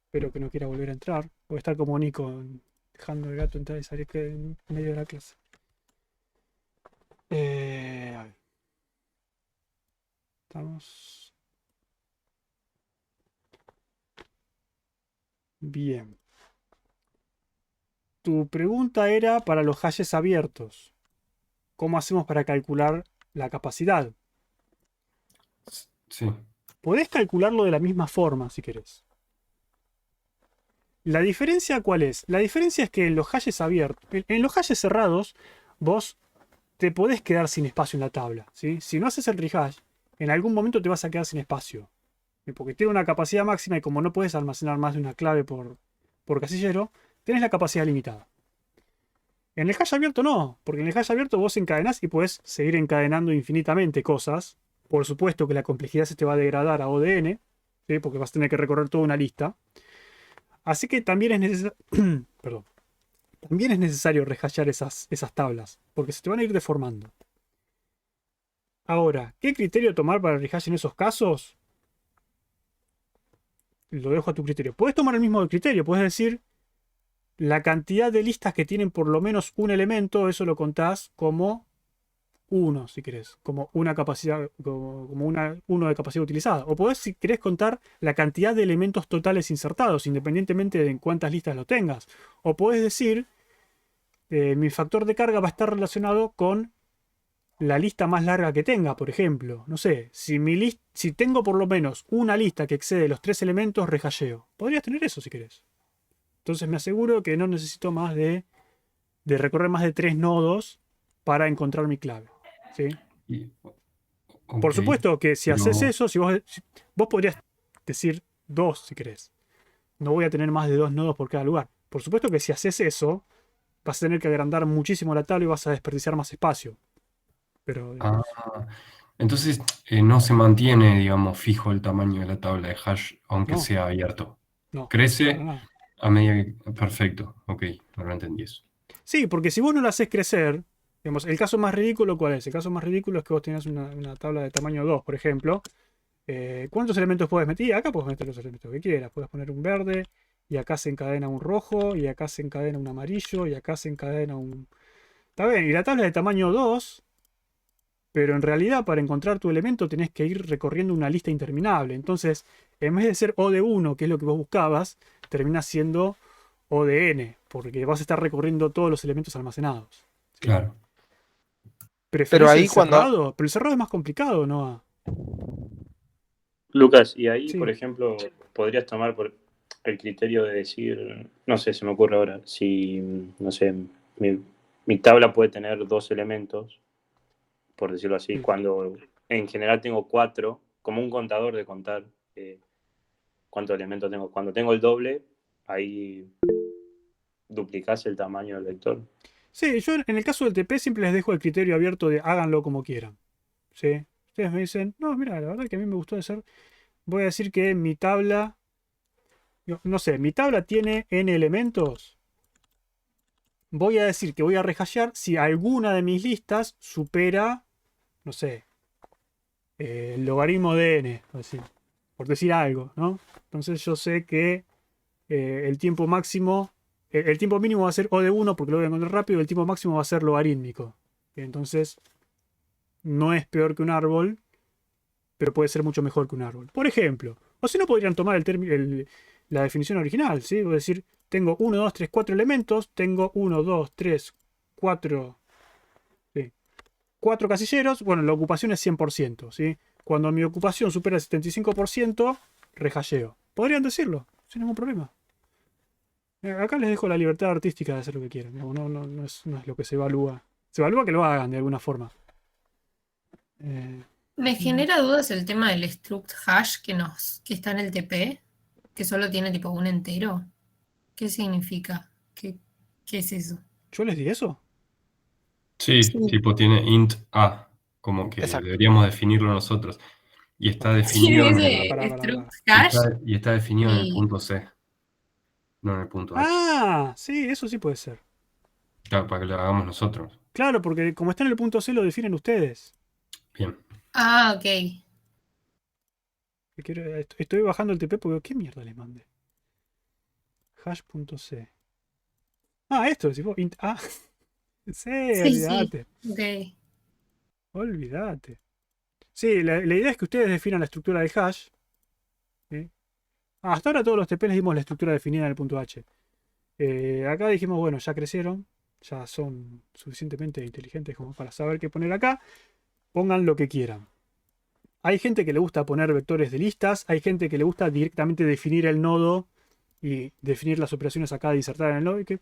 Espero que no quiera volver a entrar. Voy a estar como Nico, dejando al gato entrar y salir en medio de la clase. A ver. Estamos. Bien. Tu pregunta era para los hashes abiertos. ¿Cómo hacemos para calcular la capacidad? Sí, Podés calcularlo de la misma forma si querés. ¿La diferencia cuál es? La diferencia es que en los hashes abiertos, en los hashes cerrados, vos te podés quedar sin espacio en la tabla, ¿sí? Si no haces el rehash, en algún momento te vas a quedar sin espacio. Porque tiene una capacidad máxima y como no puedes almacenar más de una clave por casillero, tenés la capacidad limitada. En el hash abierto no, porque en el hash abierto vos encadenás y puedes seguir encadenando infinitamente cosas. Por supuesto que la complejidad se te va a degradar a ODN, ¿sí? Porque vas a tener que recorrer toda una lista. Así que también es necesario. Perdón. También es necesario rehashear esas tablas, porque se te van a ir deformando. Ahora, ¿qué criterio tomar para el rehash en esos casos? Lo dejo a tu criterio. Puedes tomar el mismo criterio, puedes decir la cantidad de listas que tienen por lo menos un elemento, eso lo contás como uno, si querés, como una capacidad, como uno de capacidad utilizada. O podés, si querés, contar la cantidad de elementos totales insertados, independientemente de en cuántas listas lo tengas. O podés decir, mi factor de carga va a estar relacionado con la lista más larga que tenga, por ejemplo. No sé, si tengo por lo menos una lista que excede los 3 elementos, rehasheo. Podrías tener eso si querés. Entonces me aseguro que no necesito más de recorrer más de 3 nodos para encontrar mi clave. ¿Sí? Y- Por ok, supuesto que si haces pero eso, vos podrías decir 2 si querés. No voy a tener más de 2 nodos por cada lugar. Por supuesto que si haces eso, vas a tener que agrandar muchísimo la tabla y vas a desperdiciar más espacio. Pero, ah, digamos, entonces no se mantiene, digamos, fijo el tamaño de la tabla de hash, aunque no, sea abierto. no, para Crece nada. a medida que... Perfecto, ok, ahora entendí eso. Sí, porque si vos no la haces crecer, digamos, el caso más ridículo, ¿cuál es? El caso más ridículo es que vos tenés una tabla de tamaño 2, por ejemplo. ¿Cuántos elementos puedes meter? Y acá puedes meter los elementos que quieras. Puedes poner un verde, y acá se encadena un rojo, y acá se encadena un amarillo, y acá se encadena un... Está bien, y la tabla es de tamaño 2, pero en realidad para encontrar tu elemento tenés que ir recorriendo una lista interminable. Entonces, en vez de ser O de 1, que es lo que vos buscabas, termina siendo O de n, porque vas a estar recorriendo todos los elementos almacenados. ¿Sí? Claro. Pero ¿Preferís el ahí cuando... cerrado? Pero el cerrado es más complicado, ¿no? Lucas, y ahí, por Sí. ejemplo, podrías tomar por el criterio de decir, no sé, se me ocurre ahora, si, no sé, mi tabla puede tener 2 elementos, por decirlo así, Sí. cuando en general tengo 4, como un contador de contar cuántos elementos tengo. Cuando tengo el doble, ahí duplicás el tamaño del vector. Sí, yo en el caso del TP siempre les dejo el criterio abierto de háganlo como quieran. ¿Sí? Ustedes me dicen, no, mira, la verdad que a mí me gustó hacer. Voy a decir que mi tabla, no sé, mi tabla tiene n elementos. Voy a decir que voy a rehashear si alguna de mis listas supera, no sé, el logaritmo de n, por decir algo, ¿no? Entonces yo sé que el tiempo máximo, el tiempo mínimo va a ser O de 1 porque lo voy a encontrar rápido, y el tiempo máximo va a ser logarítmico. Entonces no es peor que un árbol, pero puede ser mucho mejor que un árbol. Por ejemplo, o si no podrían tomar la definición original, ¿sí? Voy a decir, tengo 1, 2, 3, 4 elementos, tengo 1, 2, 3, 4, sí, 4 casilleros, bueno, la ocupación es 100%, ¿sí? Cuando mi ocupación supera el 75%, rehasheo. Podrían decirlo, sin ningún problema. Acá les dejo la libertad artística de hacer lo que quieran. No es lo que se evalúa. Se evalúa que lo hagan de alguna forma. Me genera dudas el tema del struct hash que está en el TP, que solo tiene tipo un entero. ¿Qué significa? ¿Qué es eso? ¿Yo les di eso? Sí, Sí. tipo tiene int a, como que Exacto. deberíamos definirlo nosotros. Y está Sí, definido en el, dice Pará, pará, struct pará. hash y está definido en el y punto C, no en el punto H. Ah, sí, eso sí puede ser. Claro, para que lo hagamos nosotros. Claro, porque como está en el punto C lo definen ustedes. Bien. ok. Estoy bajando el TP porque ¿qué mierda les mandé? Hash.c. Ah, esto decís vos. Int A. Sí, Sí, sí. olvídate. Ok. Olvídate. Sí, la idea es que ustedes definan la estructura del hash. ¿Sí? Hasta ahora todos los TP les dimos la estructura definida en el punto H. Acá dijimos, bueno, ya crecieron. Ya son suficientemente inteligentes como para saber qué poner acá. Pongan lo que quieran. Hay gente que le gusta poner vectores de listas. Hay gente que le gusta directamente definir el nodo y definir las operaciones acá, disertar en el nodo. Y que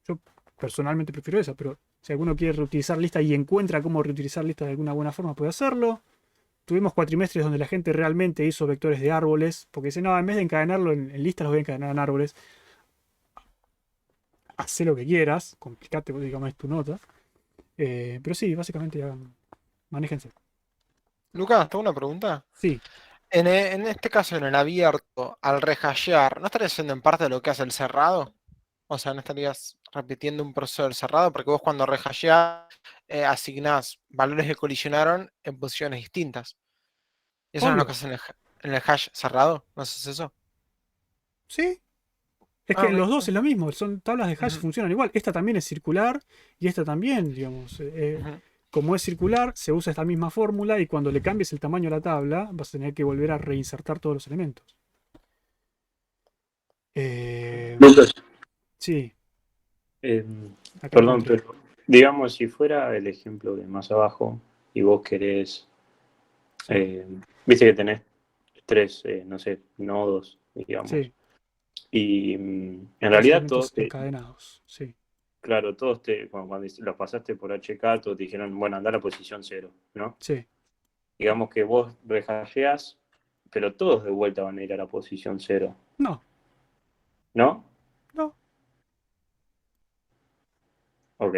yo personalmente prefiero esa, pero si alguno quiere reutilizar listas y encuentra cómo reutilizar listas de alguna buena forma, puede hacerlo. Tuvimos cuatrimestres donde la gente realmente hizo vectores de árboles, porque dice, no, en vez de encadenarlo en listas, los voy a encadenar en árboles. Hacé lo que quieras, complicate, digamos, es tu nota. Pero sí, básicamente manéjense. Lucas, tengo una pregunta. Sí, En este caso, en el abierto, al rehashear, ¿no estarías haciendo en parte lo que hace el cerrado? O sea, ¿no estarías repitiendo un proceso del cerrado? Porque vos cuando rehasheás, asignás valores que colisionaron en posiciones distintas. ¿Y eso no es lo que obvio. haces en el hash cerrado? ¿No haces eso? Sí, es Ah, que en ok. los dos es lo mismo, son tablas de hash, Ujú, funcionan igual. Esta también es circular y esta también, digamos. ujú. Como es circular, se usa esta misma fórmula y cuando le cambies el tamaño a la tabla, vas a tener que volver a reinsertar todos los elementos. Eh, Lucas, sí, eh, acá perdón, encontré. pero digamos, si fuera el ejemplo de más abajo y vos querés, Sí, viste que tenés 3, no sé, nodos, digamos, sí. Y en realidad Procesamientos todos te, encadenados. Sí. claro, todos te, cuando los pasaste por HK, todos te dijeron, bueno, anda a la posición 0, ¿no? Sí. Digamos que vos rehasheás, pero todos de vuelta van a ir a la posición 0, No, ¿no? no, Ok.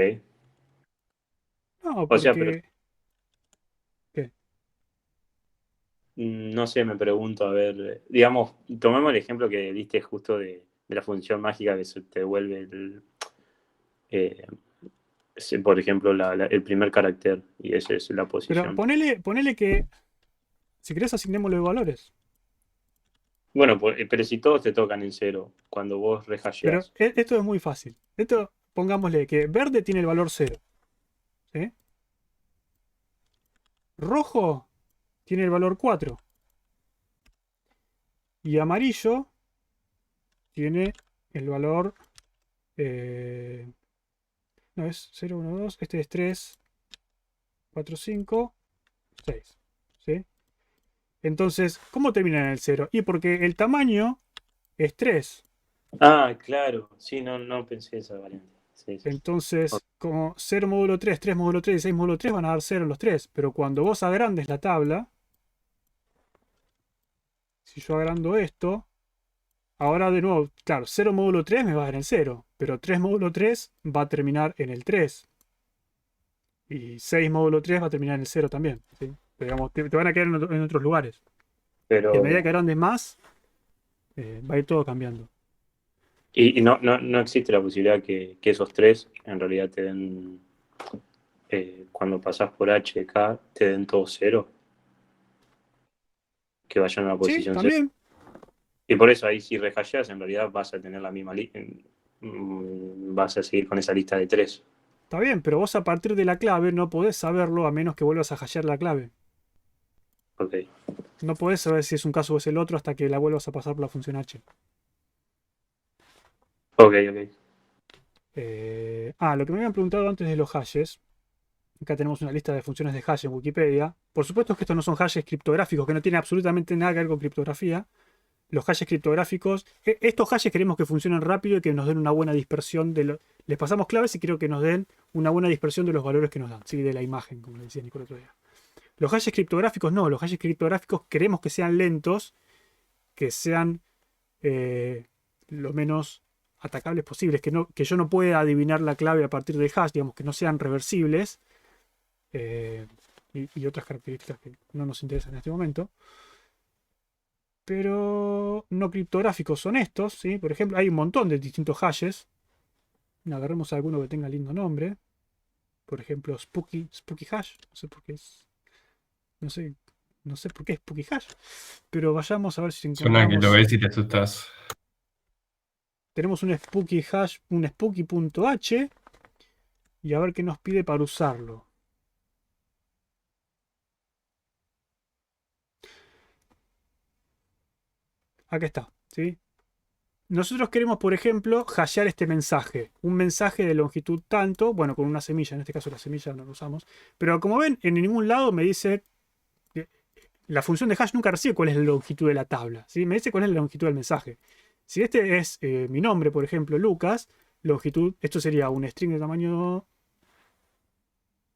no, O sea, pero porque. ¿Qué? no sé, me pregunto, a ver, digamos, tomemos el ejemplo que diste justo de la función mágica que se te devuelve eh, por ejemplo, el primer carácter, y esa es la Pero posición. ponele que. Si querés, asignémosle valores. Bueno, pero si todos te tocan en 0, cuando vos Pero rehasheás. esto es muy fácil. Esto, pongámosle que verde tiene el valor 0. ¿Sí? Rojo tiene el valor 4. Y amarillo tiene el valor. No, es 0, 1, 2. Este es 3, 4, 5, 6. ¿Sí? Entonces, ¿cómo termina en el 0? Y porque el tamaño es 3. Ah, claro, sí, no pensé esa variante. Sí, sí. Entonces, como 0 módulo 3, 3 módulo 3 y 6 módulo 3 van a dar 0 los 3. Pero cuando vos agrandes la tabla, si yo agrando esto, ahora de nuevo, claro, 0 módulo 3 me va a dar en 0. Pero 3 módulo 3 va a terminar en el 3. Y 6 módulo 3 va a terminar en el 0 también. ¿Sí? Pero, digamos, te van a quedar en otros lugares. Y a medida que Pero, agrandes más, va a ir todo cambiando. y no existe la posibilidad que esos tres en realidad te den, cuando pasás por HK, te den todo 0, que vayan a la Sí, posición 0. también. Y por eso ahí si rehasheas, en realidad vas a tener la misma lista, vas a seguir con esa lista de 3. Está bien, pero vos a partir de la clave no podés saberlo a menos que vuelvas a hashear la clave. Ok, No podés saber si es un caso o es el otro hasta que la vuelvas a pasar por la función H. ok. Lo que me habían preguntado antes de los hashes. Acá tenemos una lista de funciones de hash en Wikipedia. Por supuesto que estos no son hashes criptográficos, que no tienen absolutamente nada que ver con criptografía. Los hashes criptográficos, estos hashes queremos que funcionen rápido y que nos den una buena dispersión les pasamos claves y quiero que nos den una buena dispersión de los valores que nos dan, ¿sí? De la imagen, como le decía Nicolás otro día. Los hashes criptográficos no, los hashes criptográficos queremos que sean lentos, que sean lo menos atacables posibles, que yo no pueda adivinar la clave a partir del hash, digamos, que no sean reversibles, y otras características que no nos interesan en este momento. Pero no criptográficos son estos, ¿sí? Por ejemplo, hay un montón de distintos hashes. Agarremos alguno que tenga lindo nombre. Por ejemplo, Spooky Hash. No sé por qué es. No sé, no sé por qué es Spooky Hash. Pero vayamos a ver si Suena que lo encontramos. ves y te asustas. Tenemos un Spooky Hash, un Spooky.h. Y a ver qué nos pide para usarlo. Acá está, ¿sí? Nosotros queremos, por ejemplo, hashear este mensaje. Un mensaje de longitud tanto, bueno, con una semilla, en este caso la semilla no la usamos. Pero como ven, en ningún lado me dice. La función de hash nunca recibe cuál es la longitud de la tabla. ¿Sí? Me dice cuál es la longitud del mensaje. Si este es mi nombre, por ejemplo, Lucas, longitud, esto sería un string de tamaño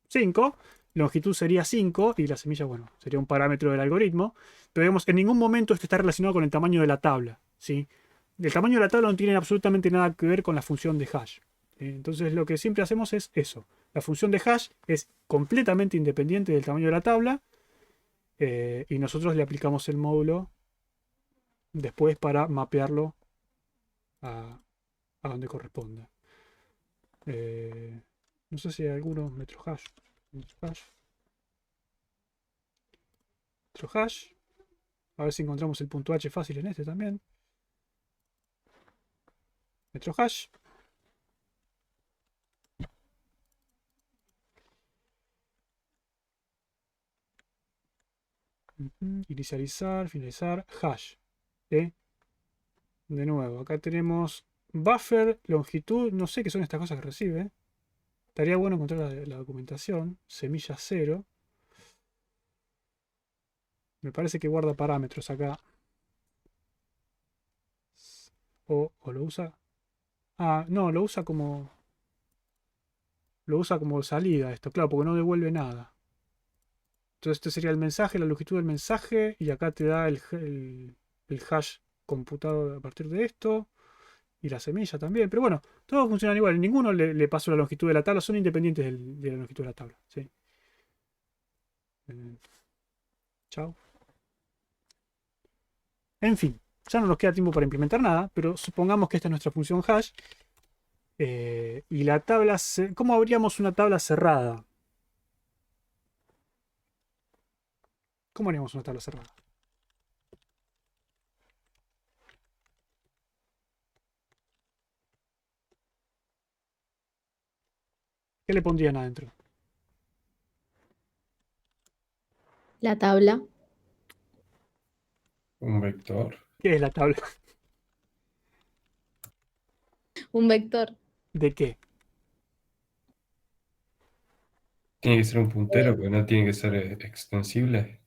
5, longitud sería 5 y la semilla, bueno, sería un parámetro del algoritmo. Pero digamos, en ningún momento esto está relacionado con el tamaño de la tabla. ¿Sí? El tamaño de la tabla no tiene absolutamente nada que ver con la función de hash. Entonces lo que siempre hacemos es eso. La función de hash es completamente independiente del tamaño de la tabla y nosotros le aplicamos el módulo después para mapearlo a donde corresponda. No sé si hay algunos metro hash. Metro hash. A ver si encontramos el punto H fácil en este también. Metro hash. Inicializar, finalizar, hash. De nuevo, acá tenemos buffer, longitud, no sé qué son estas cosas que recibe. Estaría bueno encontrar la documentación. Semilla 0. Me parece que guarda parámetros acá. O lo usa. Ah, no, lo usa como. Lo usa como salida esto, claro, porque no devuelve nada. Entonces este sería el mensaje, la longitud del mensaje. Y acá te da el hash computado a partir de esto. Y la semilla también. Pero bueno, todos funcionan igual. Ninguno le pasó la longitud de la tabla. Son independientes de la longitud de la tabla. ¿Sí? Chao. En fin, ya no nos queda tiempo para implementar nada. Pero supongamos que esta es nuestra función hash. Y la tabla... ¿Cómo habríamos una tabla cerrada? ¿Cómo haríamos una tabla cerrada? ¿Qué le pondrían adentro? La tabla. Un vector. ¿Qué es la tabla? Un vector. ¿De qué? Tiene que ser un puntero, porque no tiene que ser extensible.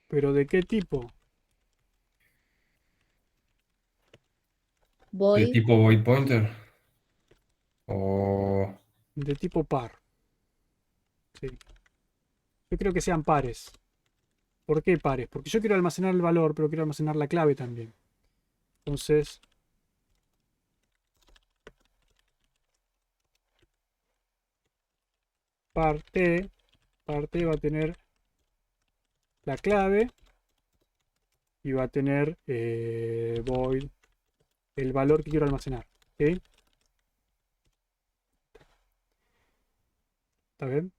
¿Pero de qué tipo? ¿De Void. tipo void pointer? O De tipo par. Sí. Yo creo que sean pares. ¿Por qué pares? Porque yo quiero almacenar el valor, pero quiero almacenar la clave también. Entonces, parte va a tener la clave y va a tener void el valor que quiero almacenar. ¿Sí? ¿Está bien?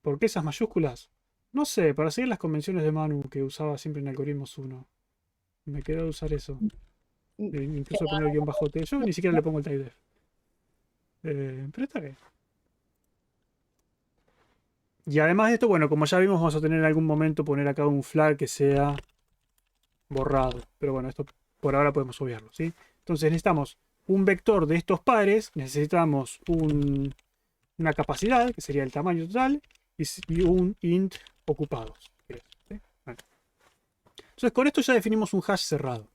¿Por qué esas mayúsculas? No sé, para seguir las convenciones de Manu que usaba siempre en algoritmos 1. Me quedó de usar eso. Incluso poner el guión bajo T. Yo ni siquiera le pongo el typedef. Pero está bien. Y además de esto, bueno, como ya vimos, vamos a tener en algún momento poner acá un flag que sea borrado. Pero bueno, esto por ahora podemos obviarlo, ¿sí? Entonces necesitamos un vector de estos pares, necesitamos una capacidad, que sería el tamaño total, y un int ocupados. ¿Sí? Bueno. Entonces con esto ya definimos un hash cerrado.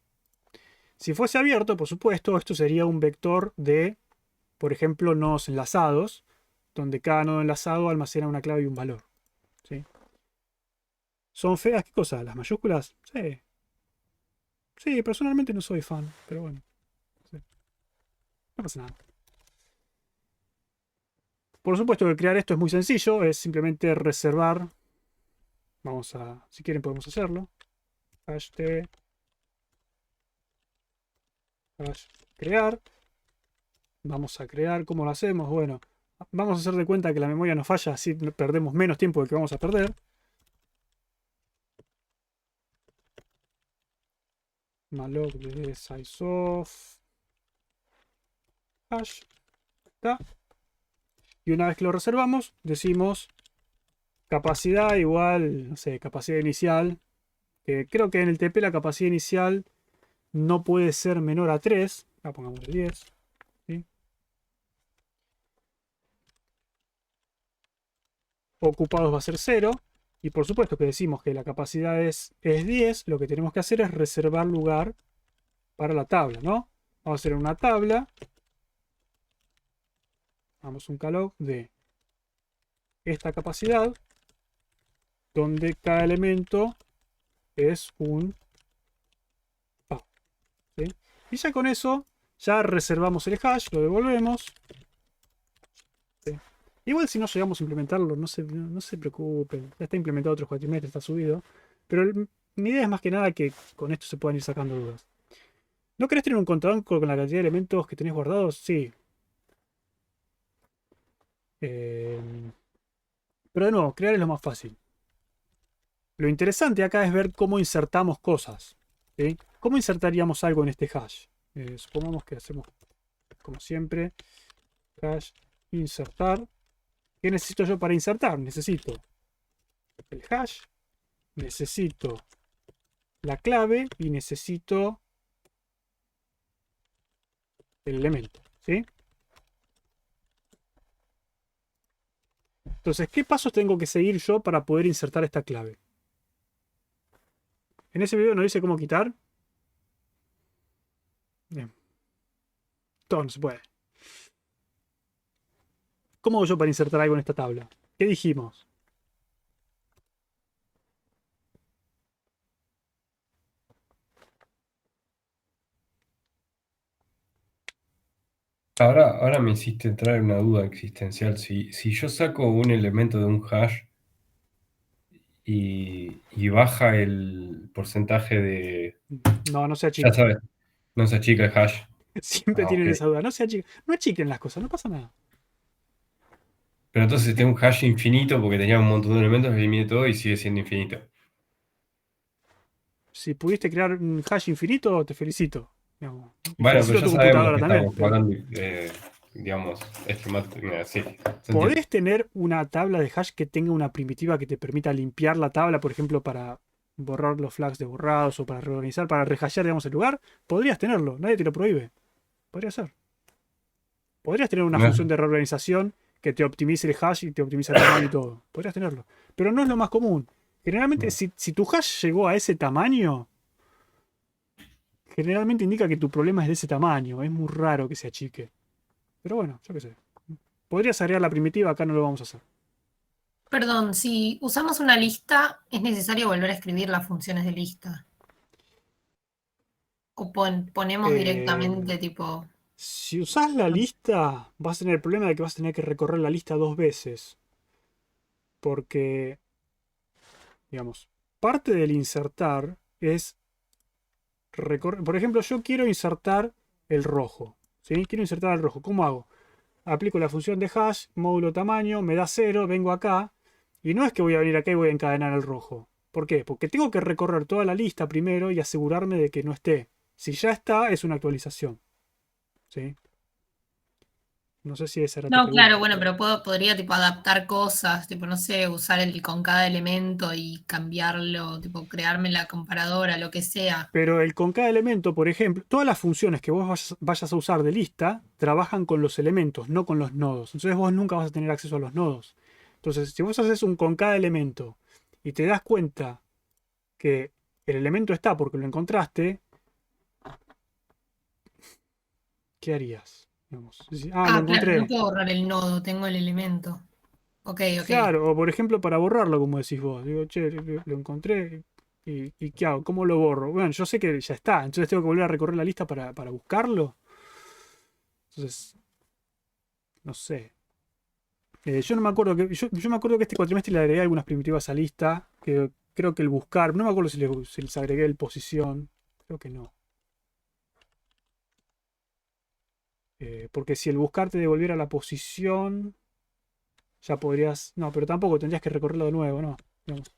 Si fuese abierto, por supuesto, esto sería un vector de, por ejemplo, nodos enlazados, donde cada nodo enlazado almacena una clave y un valor. ¿Sí? ¿Son feas qué cosa? ¿Las mayúsculas? Sí. Sí, personalmente no soy fan, pero bueno. Sí. No pasa nada. Por supuesto que crear esto es muy sencillo, es simplemente reservar. Vamos a, si quieren podemos hacerlo. Hash t, hash crear. Vamos a crear, ¿cómo lo hacemos? Bueno, vamos a hacer de cuenta que la memoria nos falla, así perdemos menos tiempo del que vamos a perder. Malloc de sizeof hash. ¿Está? Y una vez que lo reservamos, decimos capacidad igual, no sé, capacidad inicial. Que creo que en el TP la capacidad inicial no puede ser menor a 3. La pongamos de 10. ¿Sí? Ocupados va a ser 0. Y por supuesto que decimos que la capacidad es 10. Lo que tenemos que hacer es reservar lugar para la tabla, ¿no? Vamos a hacer una tabla. Vamos a un calloc de esta capacidad, donde cada elemento es un pa. ¿Sí? Y ya con eso, ya reservamos el hash, lo devolvemos. ¿Sí? Igual si no llegamos a implementarlo, no se preocupen. Ya está implementado otro cuatrimestre, está subido. Pero mi idea es más que nada que con esto se puedan ir sacando dudas. ¿No querés tener un contador con la cantidad de elementos que tenés guardados? Sí. Pero de nuevo, crear es lo más fácil. Lo interesante acá es ver cómo insertamos cosas. ¿Sí? ¿Cómo insertaríamos algo en este hash? Supongamos que hacemos, como siempre, hash insertar. ¿Qué necesito yo para insertar? Necesito el hash, necesito la clave y necesito el elemento. ¿Sí? Entonces, ¿qué pasos tengo que seguir yo para poder insertar esta clave? En ese video nos dice cómo quitar. Bien. Todo no se puede. ¿Cómo hago yo para insertar algo en esta tabla? ¿Qué dijimos? Ahora me hiciste entrar en una duda existencial. Si yo saco un elemento de un hash y baja el porcentaje de... No, no se Ya achica. sabes, no se achica el hash. Siempre Ah, tienen ok. esa duda. No se achica. No achiquen las cosas, no pasa nada. Pero entonces tengo un hash infinito porque tenía un montón de elementos, eliminé todo y sigue siendo infinito. Si pudiste crear un hash infinito, te felicito. Digamos. Y Bueno, pero felicito a ya tu sabemos computadora que también. estamos hablando, digamos, esquemáticamente. Sí, se entiende. ¿Podés tener una tabla de hash que tenga una primitiva que te permita limpiar la tabla, por ejemplo, para borrar los flags de borrados o para reorganizar, para rehashear, digamos, el lugar? Podrías tenerlo, nadie te lo prohíbe. Podría ser. Podrías tener una No es- función de reorganización que te optimice el hash y te optimice el tamaño y todo. Podrías tenerlo. Pero no es lo más común. Generalmente, No. si tu hash llegó a ese tamaño, generalmente indica que tu problema es de ese tamaño. Es muy raro que se achique. Pero bueno, yo qué sé. Podrías agregar la primitiva, acá no lo vamos a hacer. Perdón, si usamos una lista, ¿es necesario volver a escribir las funciones de lista? ¿O ponemos directamente Eh, tipo... Si usás la lista, vas a tener el problema de que vas a tener que recorrer la lista 2 veces. Porque, digamos, parte del insertar es recorrer. Por ejemplo, yo quiero insertar el rojo. ¿Sí? Quiero insertar el rojo. ¿Cómo hago? Aplico la función de hash, módulo tamaño, me da 0, vengo acá. Y no es que voy a venir acá y voy a encadenar el rojo. ¿Por qué? Porque tengo que recorrer toda la lista primero y asegurarme de que no esté. Si ya está, es una actualización. ¿Sí? No sé si esa era tu No, claro, pregunta. bueno, pero podría tipo adaptar cosas, tipo, no sé, usar el con cada elemento y cambiarlo, tipo, crearme la comparadora, lo que sea. Pero el con cada elemento, por ejemplo, todas las funciones que vos vayas a usar de lista trabajan con los elementos, no con los nodos. Entonces vos nunca vas a tener acceso a los nodos. Entonces, si vos haces un con cada elemento y te das cuenta que el elemento está porque lo encontraste, ¿qué harías? Digamos, lo Ah, claro, no encontré. puedo borrar el nodo, tengo el elemento. Ok, ok. Claro, o por ejemplo, para borrarlo, como decís vos. Digo, che, lo encontré. ¿Y qué hago? ¿Cómo lo borro? Bueno, yo sé que ya está. Entonces tengo que volver a recorrer la lista para buscarlo. Entonces, no sé. Yo no me acuerdo que. Yo me acuerdo que este cuatrimestre le agregué algunas primitivas a lista. Que creo que el buscar. No me acuerdo si les agregué el posición. Creo que no. Porque si el buscar te devolviera la posición. Ya podrías. No, pero tampoco tendrías que recorrerlo de nuevo, ¿no? Digamos.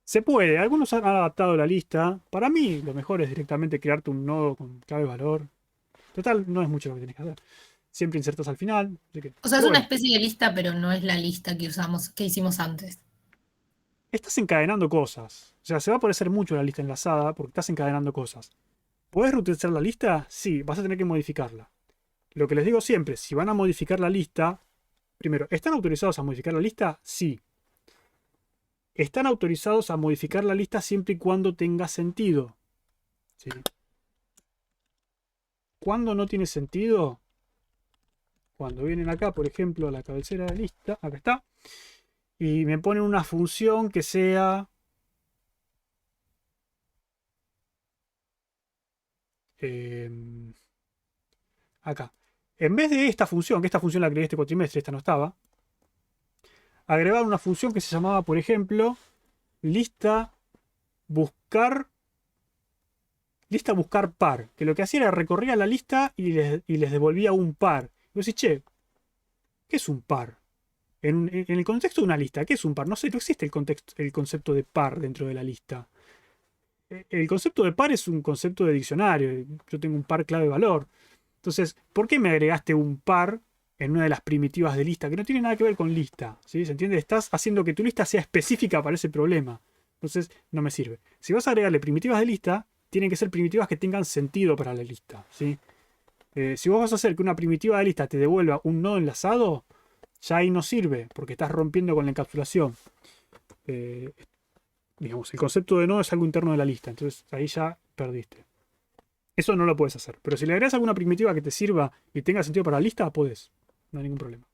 Se puede. Algunos han adaptado la lista. Para mí, lo mejor es directamente crearte un nodo con clave valor. Total, no es mucho lo que tienes que hacer. Siempre insertas al final. O sea, es Pero una bueno. especie de lista, pero no es la lista que usamos, que hicimos antes. Estás encadenando cosas. O sea, se va a parecer mucho a la lista enlazada porque estás encadenando cosas. ¿Puedes reutilizar la lista? Sí, vas a tener que modificarla. Lo que les digo siempre, si van a modificar la lista, primero, ¿están autorizados a modificar la lista? Sí. Están autorizados a modificar la lista siempre y cuando tenga sentido. ¿Sí? ¿Cuándo no tiene sentido? Cuando vienen acá, por ejemplo, a la cabecera de lista, acá está, y me ponen una función que sea acá. En vez de esta función, que esta función la creé este cuatrimestre, esta no estaba, agregar una función que se llamaba, por ejemplo, lista buscar par, que lo que hacía era recorría la lista y les devolvía un par. Y vos decís, che, ¿qué es un par? En el contexto de una lista, ¿qué es un par? No sé, no existe el concepto de par dentro de la lista. El concepto de par es un concepto de diccionario. Yo tengo un par clave valor. Entonces, ¿por qué me agregaste un par en una de las primitivas de lista? Que no tiene nada que ver con lista. ¿Sí? ¿Se entiende? Estás haciendo que tu lista sea específica para ese problema. Entonces, no me sirve. Si vas a agregarle primitivas de lista, tienen que ser primitivas que tengan sentido para la lista. ¿Sí? Si vos vas a hacer que una primitiva de lista te devuelva un nodo enlazado, ya ahí no sirve, porque estás rompiendo con la encapsulación. Digamos, el concepto de nodo es algo interno de la lista, entonces ahí ya perdiste. Eso no lo puedes hacer. Pero si le agregas alguna primitiva que te sirva y tenga sentido para la lista, podés. No hay ningún problema.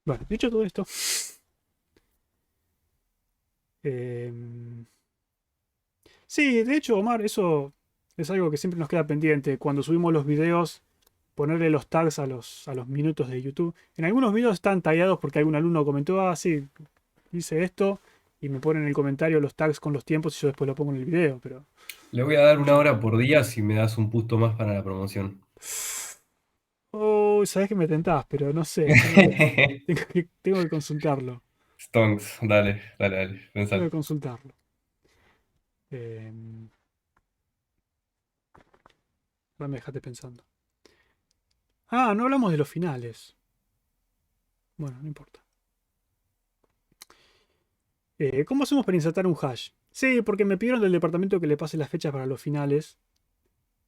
Bueno, dicho todo esto. Sí, de hecho, Omar, eso es algo que siempre nos queda pendiente. Cuando subimos los videos, ponerle los tags a los minutos de YouTube. En algunos videos están tallados porque algún alumno comentó, ah, sí, hice esto. Y me ponen en el comentario los tags con los tiempos y yo después lo pongo en el video. Pero Le voy a dar 1 hora por día si me das un punto más para la promoción. oh, sabes que me tentás, pero no sé. Tengo que consultarlo. Stonks, dale, dale, dale, Tengo que pensalo. consultarlo. Ahora me dejaste pensando. Ah, no hablamos de los finales. Bueno, no importa. ¿Cómo hacemos para insertar un hash? Sí, porque me pidieron del departamento que le pase las fechas para los finales.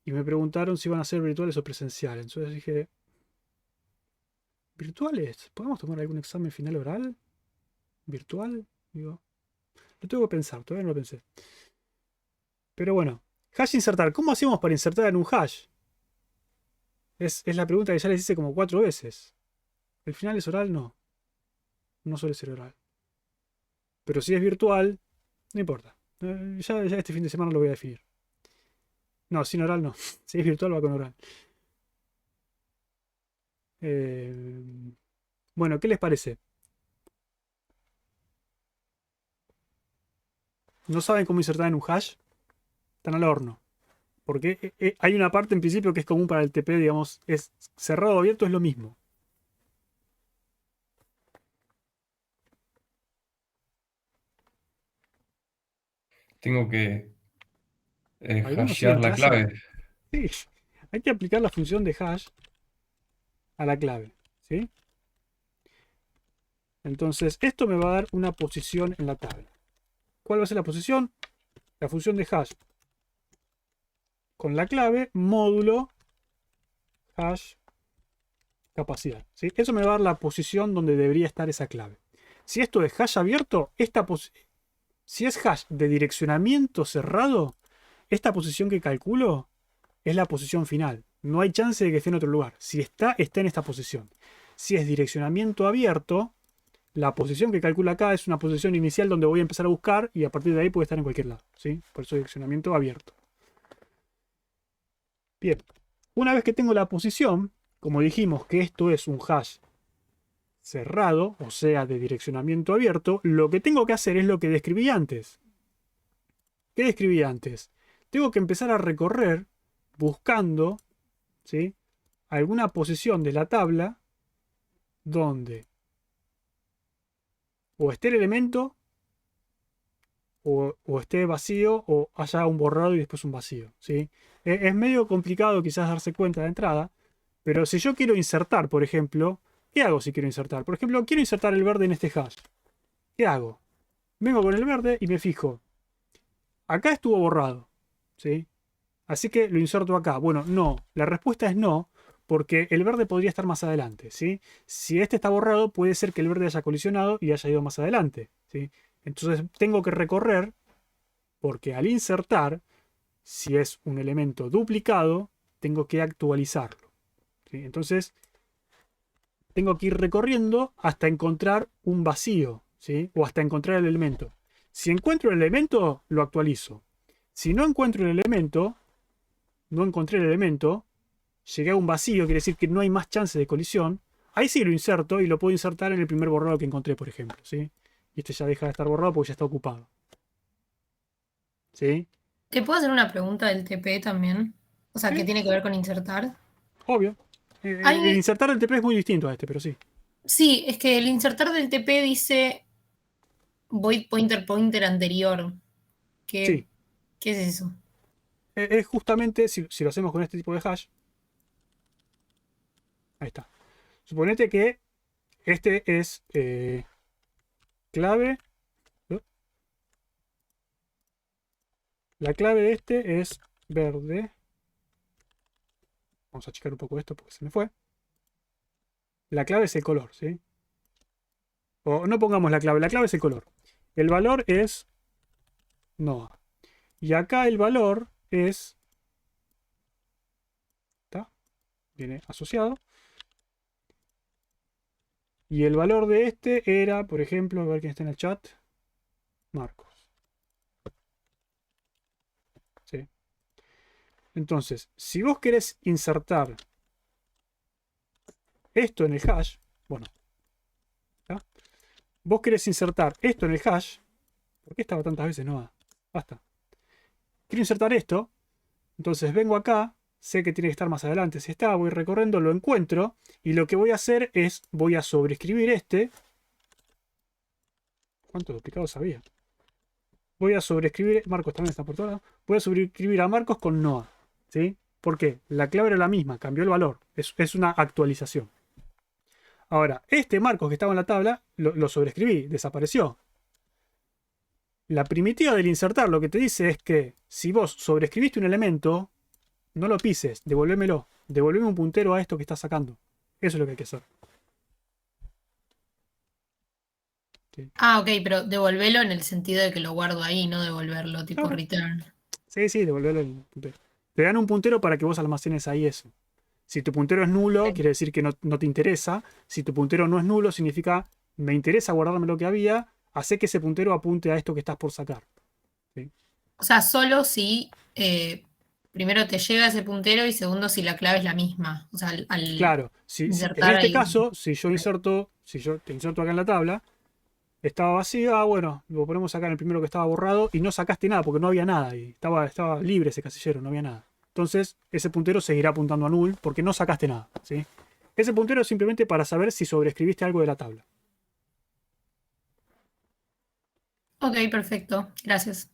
Y me preguntaron si iban a ser virtuales o presenciales. Entonces dije, ¿virtuales? ¿Podemos tomar algún examen final oral? ¿Virtual? Digo, lo tengo que pensar, todavía no lo pensé. Pero bueno, hash insertar. ¿Cómo hacemos para insertar en un hash? Es la pregunta que ya les hice como 4 veces. ¿El final es oral? No. No suele ser oral. Pero si es virtual, no importa. Ya este fin de semana lo voy a definir. No, sin oral no. Si es virtual va con oral. Bueno, ¿qué les parece? ¿No saben cómo insertar en un hash? Están al horno. Porque hay una parte en principio que es común para el TP, digamos, es cerrado o abierto, es lo mismo. Tengo que Algunos hashear siguen la clase. clave. Sí, hay que aplicar la función de hash a la clave. ¿Sí? Entonces, esto me va a dar una posición en la tabla. ¿Cuál va a ser la posición? La función de hash con la clave módulo hash capacidad. ¿Sí? Eso me va a dar la posición donde debería estar esa clave. Si esto es hash abierto, si es hash de direccionamiento cerrado, esta posición que calculo es la posición final. No hay chance de que esté en otro lugar. Si está, está en esta posición. Si es direccionamiento abierto, la posición que calcula acá es una posición inicial donde voy a empezar a buscar y a partir de ahí puede estar en cualquier lado. ¿Sí? Por eso direccionamiento abierto. Bien. Una vez que tengo la posición, como dijimos que esto es un hash cerrado, o sea, de direccionamiento abierto, lo que tengo que hacer es lo que describí antes. ¿Qué describí antes? Tengo que empezar a recorrer buscando, ¿sí?, alguna posición de la tabla donde o esté el elemento o esté vacío o haya un borrado y después un vacío. ¿Sí? Es medio complicado quizás darse cuenta de entrada, pero si yo quiero insertar, por ejemplo, ¿qué hago si quiero insertar? Por ejemplo, quiero insertar el verde en este hash. ¿Qué hago? Vengo con el verde y me fijo. Acá estuvo borrado. ¿Sí? Así que lo inserto acá. Bueno, no. La respuesta es no, porque el verde podría estar más adelante. ¿Sí? Si este está borrado, puede ser que el verde haya colisionado y haya ido más adelante. ¿Sí? Entonces tengo que recorrer, porque al insertar, si es un elemento duplicado, tengo que actualizarlo. ¿Sí? Entonces tengo que ir recorriendo hasta encontrar un vacío, ¿sí?, o hasta encontrar el elemento. Si encuentro el elemento, lo actualizo. Si no encuentro el elemento, no encontré el elemento, llegué a un vacío, quiere decir que no hay más chance de colisión, ahí sí lo inserto y lo puedo insertar en el primer borrado que encontré, por ejemplo. ¿Sí? Y este ya deja de estar borrado porque ya está ocupado. ¿Sí? ¿Te puedo hacer una pregunta del TP también? O sea, que Sí, tiene que ver con insertar. obvio. El Hay, insertar el TP es muy distinto a este, pero sí. sí, es que el insertar del TP dice void pointer pointer anterior. Sí. ¿Qué es eso? Es justamente, si lo hacemos con este tipo de hash, ahí está. Suponete que este es clave. ¿No? La clave de este es verde. Vamos a achicar un poco esto porque se me fue. La clave es el color, ¿sí? O no pongamos la clave es el color. El valor es Noa. Y acá el valor es... ¿Está? Viene asociado. Y el valor de este era, por ejemplo, a ver quién está en el chat. Marcos. ¿Sí? Entonces, si vos querés insertar esto en el hash, bueno, ¿está? Vos querés insertar esto en el hash. ¿Por qué estaba tantas veces? No, basta. Quiero insertar esto. Entonces vengo acá. Sé que tiene que estar más adelante. Si está, voy recorriendo, lo encuentro. Y lo que voy a hacer es, voy a sobreescribir este. ¿Cuántos duplicados había? Voy a sobreescribir. Marcos también está por todo lado. Voy a sobreescribir a Marcos con Noah. ¿Sí? ¿Por qué? La clave era la misma. Cambió el valor. Es una actualización. Ahora, este Marcos que estaba en la tabla, lo sobreescribí. Desapareció. La primitiva del insertar lo que te dice es que si vos sobreescribiste un elemento, no lo pises, devolvémelo. Devolveme un puntero a esto que estás sacando. Eso es lo que hay que hacer. ¿Sí? Ah, ok, pero devolverlo en el sentido de que lo guardo ahí, no devolverlo tipo Claro. return. Sí, devolverlo el puntero. Te dan un puntero para que vos almacenes ahí eso. Si tu puntero es nulo, Ok. quiere decir que no te interesa. Si tu puntero no es nulo, significa me interesa guardarme lo que había. Hace que ese puntero apunte a esto que estás por sacar. O sea, solo si primero te llega ese puntero y segundo si la clave es la misma. O sea, al Claro, en insertar este ahí. caso, si yo te inserto acá en la tabla, estaba vacía, bueno, lo ponemos acá en el primero que estaba borrado y no sacaste nada porque no había nada y estaba libre ese casillero, no había nada. Entonces, ese puntero seguirá apuntando a null porque no sacaste nada, ¿sí? Ese puntero es simplemente para saber si sobreescribiste algo de la tabla. Ok, perfecto. Gracias.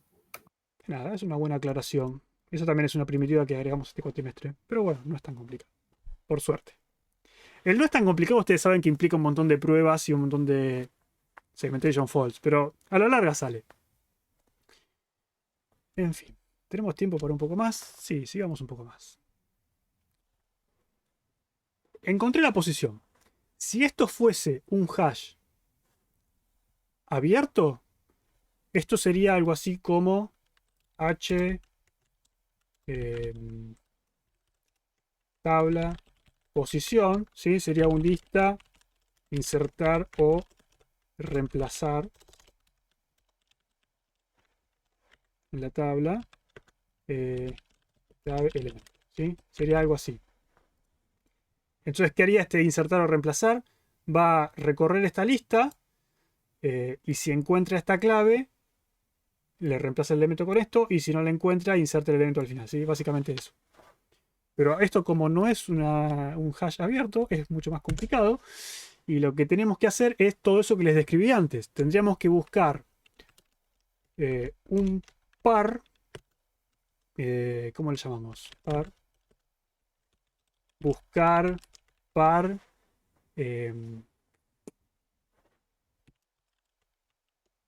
Nada, es una buena aclaración. Eso también es una primitiva que agregamos este cuatrimestre. Pero bueno, no es tan complicado. Por suerte. El no es tan complicado, ustedes saben que implica un montón de pruebas y un montón de segmentation faults. Pero a la larga sale. En fin. ¿Tenemos tiempo para un poco más? Sí, sigamos un poco más. Encontré la posición. Si esto fuese un hash abierto, esto sería algo así como h tabla posición, ¿sí? Sería un lista, insertar o reemplazar en la tabla clave elemento, ¿sí? Sería algo así. Entonces, ¿qué haría este insertar o reemplazar? Va a recorrer esta lista y si encuentra esta clave, le reemplaza el elemento con esto y si no la encuentra, inserta el elemento al final, ¿sí? Básicamente eso. Pero esto como no es un hash abierto, es mucho más complicado. Y lo que tenemos que hacer es todo eso que les describí antes. Tendríamos que buscar un par. ¿Cómo le llamamos? Par. Buscar par.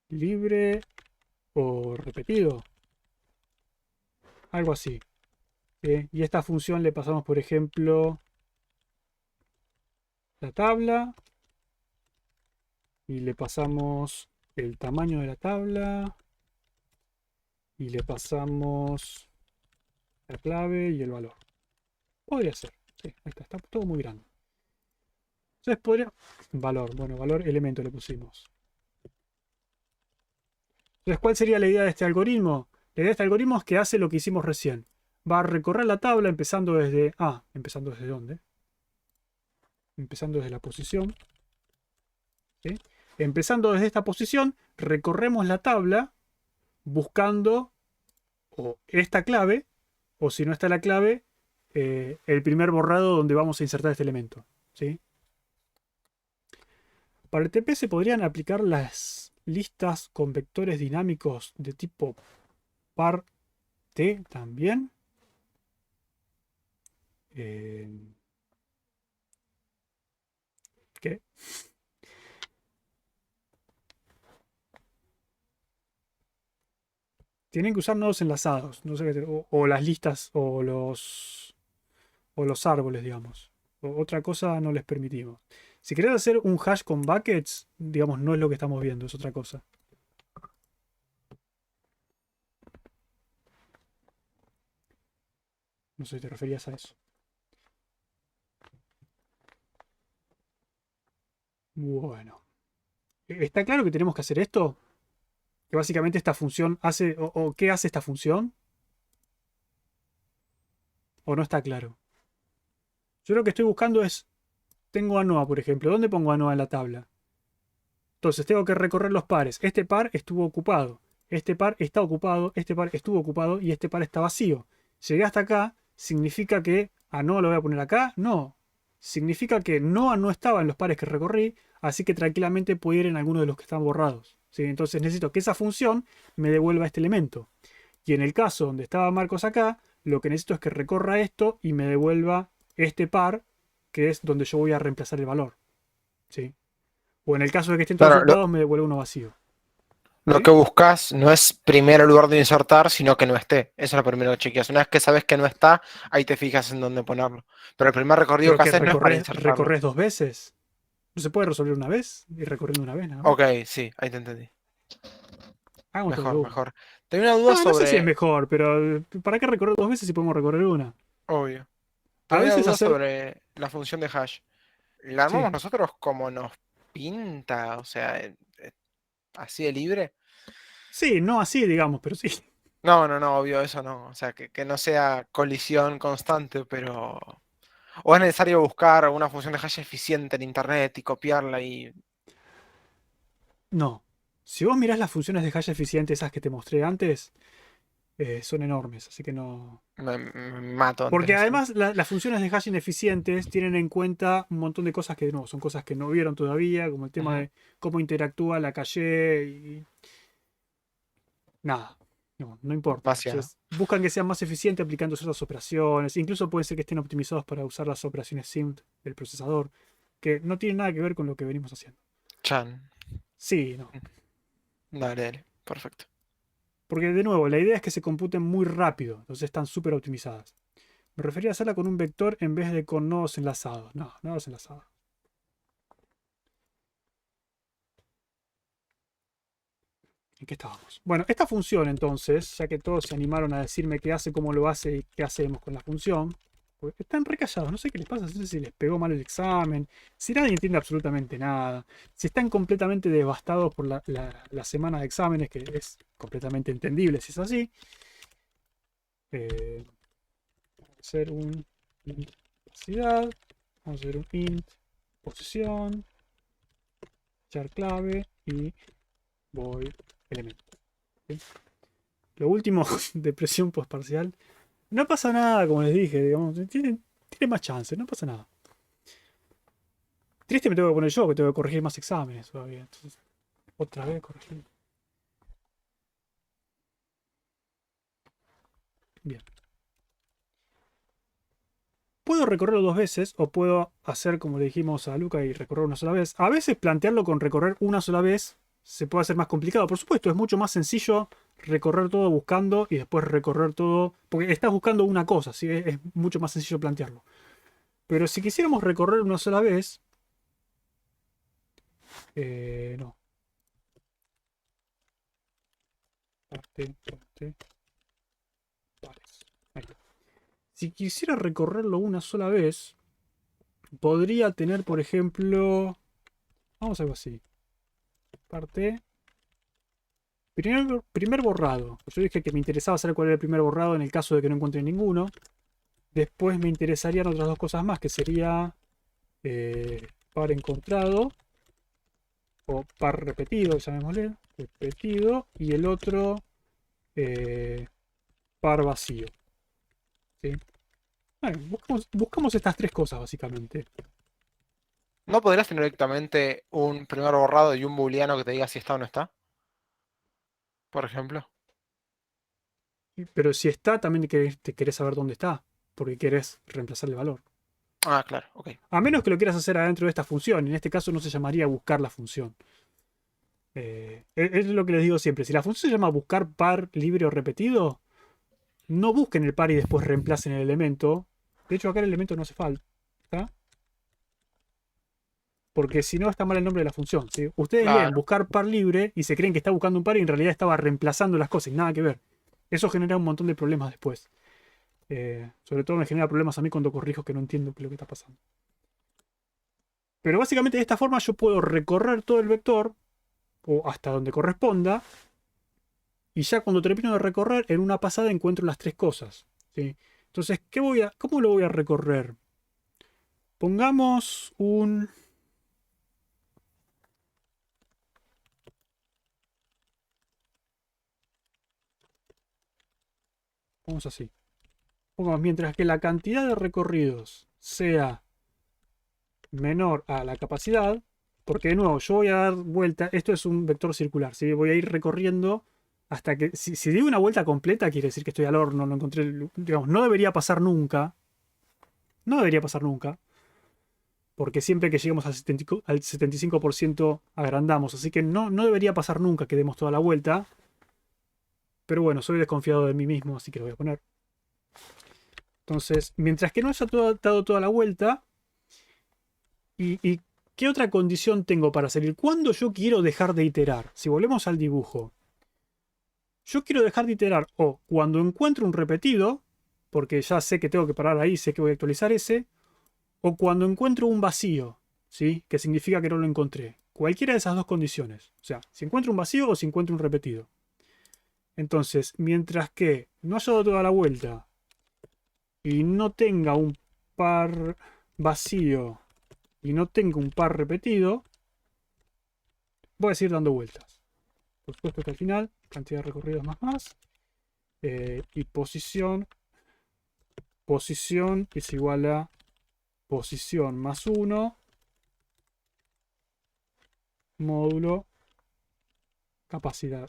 Libre o repetido. Algo así. Y a esta función le pasamos, por ejemplo, la tabla. Y le pasamos el tamaño de la tabla. Y le pasamos la clave y el valor. Podría ser. Sí, ahí está todo muy grande. Entonces podría... Valor, bueno, valor elemento le pusimos. Entonces, ¿cuál sería la idea de este algoritmo? La idea de este algoritmo es que hace lo que hicimos recién. Va a recorrer la tabla empezando desde... ¿empezando desde dónde? Empezando desde la posición. ¿Sí? Empezando desde esta posición, recorremos la tabla buscando o esta clave, o si no está la clave, el primer borrado donde vamos a insertar este elemento. ¿Sí? Para el TP se podrían aplicar las listas con vectores dinámicos de tipo par T también. ¿Qué? Tienen que usar nodos enlazados, no sé o las listas o los árboles, digamos. Otra cosa no les permitimos. Si querés hacer un hash con buckets, digamos, no es lo que estamos viendo, es otra cosa. No sé si te referías a eso. Bueno. ¿Está claro que tenemos que hacer esto? Que básicamente esta función hace... ¿O qué hace esta función? ¿O no está claro? Yo lo que estoy buscando es... Tengo a Noah, por ejemplo. ¿Dónde pongo a Noah en la tabla? Entonces tengo que recorrer los pares. Este par estuvo ocupado. Este par está ocupado. Este par estuvo ocupado. Y este par está vacío. Llegué hasta acá. ¿Significa que a Noah lo voy a poner acá? No. Significa que Noah no estaba en los pares que recorrí. Así que tranquilamente puedo ir en alguno de los que están borrados. ¿Sí? Entonces necesito que esa función me devuelva este elemento. Y en el caso donde estaba Marcos acá, lo que necesito es que recorra esto y me devuelva este par, que es donde yo voy a reemplazar el valor. ¿Sí? O en el caso de que estén todos Claro, ocupados, me devuelve uno vacío. lo ¿Sí? que buscas no es primero el lugar de insertar, sino que no esté. Eso es lo primero que chequeas. Una vez que sabes que no está, ahí te fijas en dónde ponerlo. Pero el primer recorrido Pero que que haces no es para recorres, insertarlo. recorres dos veces. ¿No se puede resolver una vez? Ir recorriendo una vez nada más. Ok, sí, ahí te entendí. Hagamos todo de Mejor, una. mejor. Tengo una duda No sé si es sobre... mejor, pero ¿para qué recorrer dos veces si podemos recorrer una? Obvio. A Tengo una veces duda hacer... sobre la función de hash. ¿La Sí. armamos nosotros como nos pinta? O sea, así de libre. Sí, no así, digamos, pero sí. No, obvio, eso no. O sea, que no sea colisión constante, pero... O es necesario buscar una función de hash eficiente en internet y copiarla y... No. Si vos mirás las funciones de hash eficiente, esas que te mostré antes, son enormes, así que no... Me mato antes Porque de hacerlo. además las funciones de hash ineficientes tienen en cuenta un montón de cosas que no, son cosas que no vieron todavía, como el tema Ujú. de cómo interactúa la caché y... Nada, no importa. Demasiado. Entonces, buscan que sean más eficientes aplicando ciertas operaciones. Incluso puede ser que estén optimizados para usar las operaciones SIMD del procesador, que no tienen nada que ver con lo que venimos haciendo. Chan. Sí, no. Dale. Perfecto. Porque de nuevo, la idea es que se computen muy rápido, entonces están súper optimizadas. Me refería a hacerla con un vector en vez de con nodos enlazados. No, nodos enlazados. ¿En qué estábamos? Bueno, esta función entonces, ya que todos se animaron a decirme qué hace, cómo lo hace y qué hacemos con la función, porque están recallados, no sé qué les pasa, no sé si les pegó mal el examen, si nadie entiende absolutamente nada, si están completamente devastados por la semana de exámenes, que es completamente entendible si es así. Vamos a hacer un int capacidad, vamos a hacer un int posición, char clave y void elemento. ¿Sí? Lo último, depresión postparcial. No pasa nada, como les dije, digamos, tiene más chance, no pasa nada. Triste me tengo que poner yo, que tengo que corregir más exámenes todavía. Entonces, otra vez corregir. Bien. Puedo recorrerlo dos veces o puedo hacer como le dijimos a Luca y recorrer una sola vez. A veces plantearlo con recorrer una sola vez se puede hacer más complicado. Por supuesto, es mucho más sencillo recorrer todo buscando y después recorrer todo. Porque estás buscando una cosa, ¿sí? Es mucho más sencillo plantearlo. Pero si quisiéramos recorrer una sola vez. No. Parte. Pares. Ahí está. Si quisiera recorrerlo una sola vez, podría tener, por ejemplo. Vamos a algo así. Parte. Primer borrado. Yo dije que me interesaba saber cuál era el primer borrado en el caso de que no encuentre ninguno. Después me interesarían otras dos cosas más, que sería par encontrado o par repetido, llamémosle, repetido, y el otro par vacío. ¿Sí? Bueno, buscamos estas tres cosas básicamente. ¿No podrías tener directamente un primer borrado y un booleano que te diga si está o no está? Por ejemplo. Pero si está, también te querés saber dónde está, porque querés reemplazar el valor. Ah, claro, ok. A menos que lo quieras hacer adentro de esta función. En este caso no se llamaría buscar la función. Es lo que les digo siempre. Si la función se llama buscar par libre o repetido, no busquen el par y después reemplacen el elemento. De hecho, acá el elemento no hace falta. Porque si no está mal el nombre de la función. ¿Sí? Ustedes leen Claro. buscar par libre y se creen que está buscando un par y en realidad estaba reemplazando las cosas. Nada que ver. Eso genera un montón de problemas después. Sobre todo me genera problemas a mí cuando corrijo que no entiendo qué es lo que está pasando. Pero básicamente de esta forma yo puedo recorrer todo el vector, o hasta donde corresponda, y ya cuando termino de recorrer, en una pasada encuentro las tres cosas. ¿Sí? Entonces, ¿cómo lo voy a recorrer? Pongamos un... Vamos así. Pongamos, mientras que la cantidad de recorridos sea menor a la capacidad, porque de nuevo, yo voy a dar vuelta, esto es un vector circular, ¿sí? Voy a ir recorriendo hasta que, si digo una vuelta completa, quiere decir que estoy al horno, no encontré, digamos, no debería pasar nunca, no debería pasar nunca, porque siempre que lleguemos al 75% agrandamos, así que no debería pasar nunca que demos toda la vuelta, pero bueno, soy desconfiado de mí mismo, así que lo voy a poner. Entonces, mientras que no haya dado toda la vuelta, ¿y qué otra condición tengo para salir? ¿Cuándo yo quiero dejar de iterar? Si volvemos al dibujo. Yo quiero dejar de iterar o cuando encuentro un repetido, porque ya sé que tengo que parar ahí, sé que voy a actualizar ese, o cuando encuentro un vacío, ¿sí? Que significa que no lo encontré. Cualquiera de esas dos condiciones. O sea, si encuentro un vacío o si encuentro un repetido. Entonces, mientras que no haya dado toda la vuelta y no tenga un par vacío y no tengo un par repetido, voy a seguir dando vueltas. Por supuesto que al final, cantidad de recorridos más, y posición es igual a posición más 1, módulo, capacidad,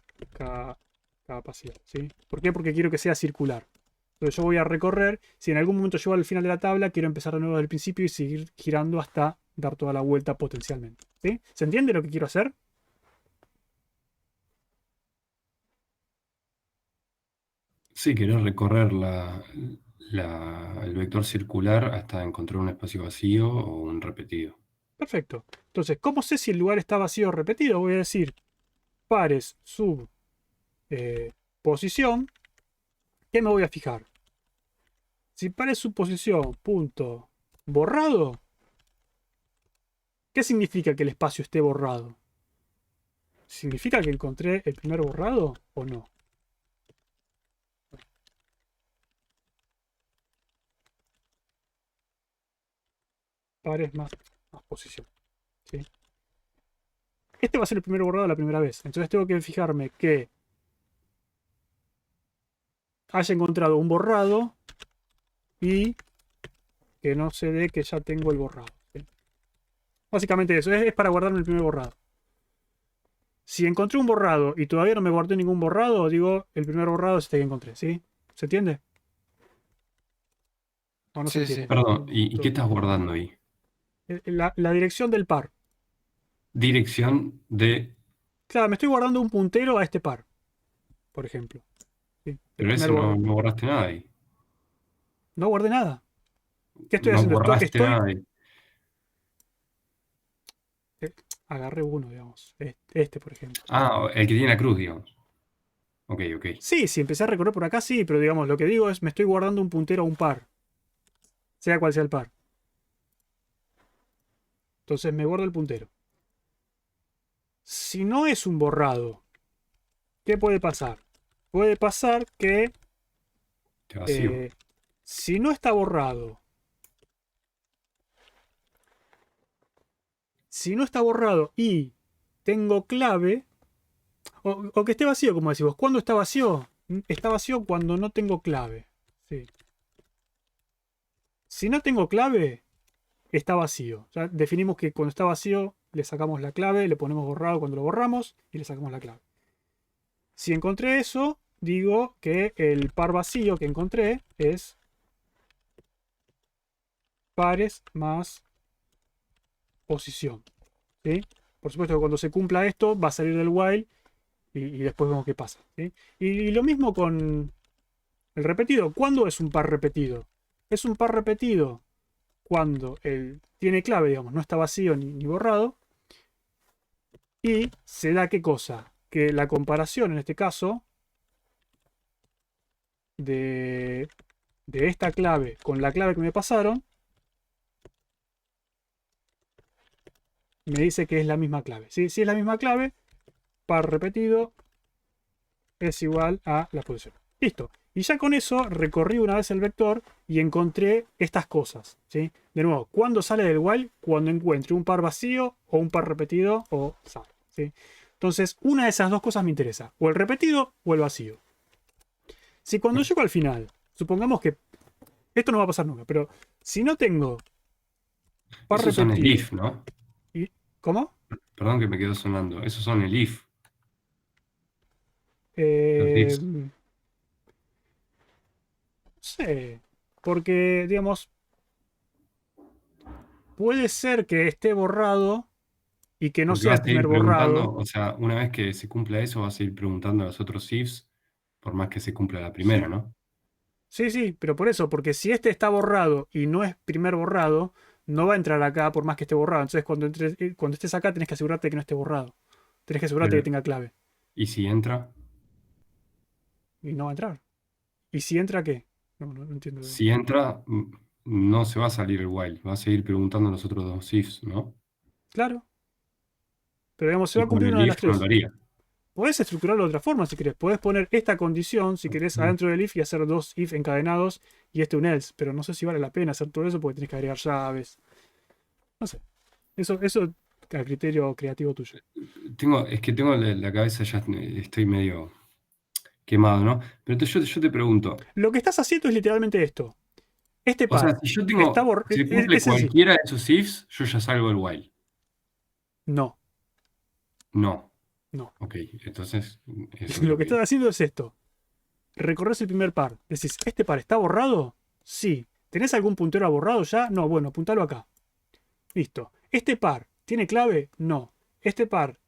capacidad, ¿sí? ¿Por qué? Porque quiero que sea circular. Entonces yo voy a recorrer, si en algún momento llego al final de la tabla, quiero empezar de nuevo desde el principio y seguir girando hasta dar toda la vuelta potencialmente, ¿sí? ¿Se entiende lo que quiero hacer? Sí, querés recorrer el vector circular hasta encontrar un espacio vacío o un repetido. Perfecto. Entonces, ¿cómo sé si el lugar está vacío o repetido? Voy a decir pares sub posición. ¿Qué me voy a fijar? Si pares sub posición punto borrado, ¿qué significa que el espacio esté borrado? ¿Significa que encontré el primer borrado o no? Pares más posición. ¿Sí? Este va a ser el primer borrado la primera vez. Entonces tengo que fijarme que haya encontrado un borrado y que no se dé que ya tengo el borrado. ¿Sí? Básicamente eso. Es para guardarme el primer borrado. Si encontré un borrado y todavía no me guardé ningún borrado, digo, el primer borrado es este que encontré. ¿Sí? ¿Se entiende? ¿O no se Sí, sí. entiende? Perdón, ¿y qué estás guardando ahí? La dirección del par. Dirección de... Claro, me estoy guardando un puntero a este par, por ejemplo. ¿Sí? El Pero primer eso no, borrado. no borraste nada ahí. No guardé nada. ¿Qué estoy No haciendo? borraste nada ahí. Eh, agarré uno, digamos. Este, por ejemplo. Ah, el que tiene la cruz, digamos. Ok, ok. Sí, si empecé a recorrer por acá, sí, pero digamos, lo que digo es, me estoy guardando un puntero a un par. Sea cual sea el par. Entonces me guardo el puntero. Si no es un borrado, ¿qué puede pasar? Puede pasar que Te vacío. si no está borrado, y tengo clave, o que esté vacío, como decimos. ¿Cuándo está vacío? Está vacío cuando no tengo clave. Sí. Si no tengo clave, está vacío. Ya definimos que cuando está vacío le sacamos la clave, le ponemos borrado cuando lo borramos y le sacamos la clave. Si encontré eso, digo que el par vacío que encontré es pares más posición. ¿Sí? Por supuesto que cuando se cumpla esto va a salir del while y después vemos qué pasa. ¿Sí? Y lo mismo con el repetido. ¿Cuándo es un par repetido? Es un par repetido cuando tiene clave, digamos, no está vacío ni borrado. Y se da qué cosa? Que la comparación, en este caso, de de esta clave con la clave que me pasaron, me dice que es la misma clave. ¿Sí? Si es la misma clave, par repetido es igual a la posición. Listo. Y ya con eso recorrí una vez el vector y encontré estas cosas. ¿Sí? De nuevo, ¿cuándo sale del while? Cuando encuentre un par vacío o un par repetido o sale. ¿Sí? Entonces, una de esas dos cosas me interesa. O el repetido o el vacío. Si cuando llego al final, supongamos que esto no va a pasar nunca, pero si no tengo par Esos son el repetido... if, ¿no? ¿Cómo? Perdón que me quedó sonando. Esos son el if. Los No ifs. sé. Porque, digamos, puede ser que esté borrado y que no Porque sea el vas a primer ir preguntando, borrado. o sea, una vez que se cumpla eso, vas a ir preguntando a los otros ifs, por más que se cumpla la primera, Sí, ¿no? sí, sí, pero por eso, porque si este está borrado y no es primer borrado, no va a entrar acá por más que esté borrado. Entonces, cuando estés acá, tenés que asegurarte de que no esté borrado. Tenés que asegurarte que Pero, tenga clave. ¿y si entra? Y no va a entrar. ¿Y si entra qué? No entiendo. Si entra, no se va a salir el while, vas a seguir preguntando a los otros dos ifs, ¿no? Claro, pero digamos, se va Y a con cumplir el una de las if no lo tres. haría. Podés estructurarlo de otra forma si querés. Podés poner esta condición, si querés, Ok. adentro del if y hacer dos if encadenados y este un else. Pero no sé si vale la pena hacer todo eso porque tenés que agregar llaves. No sé. Eso a criterio creativo tuyo. Es que tengo la cabeza ya, estoy medio quemado, ¿no? Pero yo te pregunto, Lo que estás haciendo es literalmente esto. Este o sea, par si yo está tengo, se cumple es sencillo. cualquiera de esos ifs, yo ya salgo del while. No, No. no. Ok, entonces eso es Lo lo que estás que... haciendo es esto. Recorres el primer par. Decís, ¿este par está borrado? Sí. ¿Tenés algún puntero a borrado ya? No, bueno, apuntalo acá. Listo. ¿Este par tiene clave? No. ¿Este par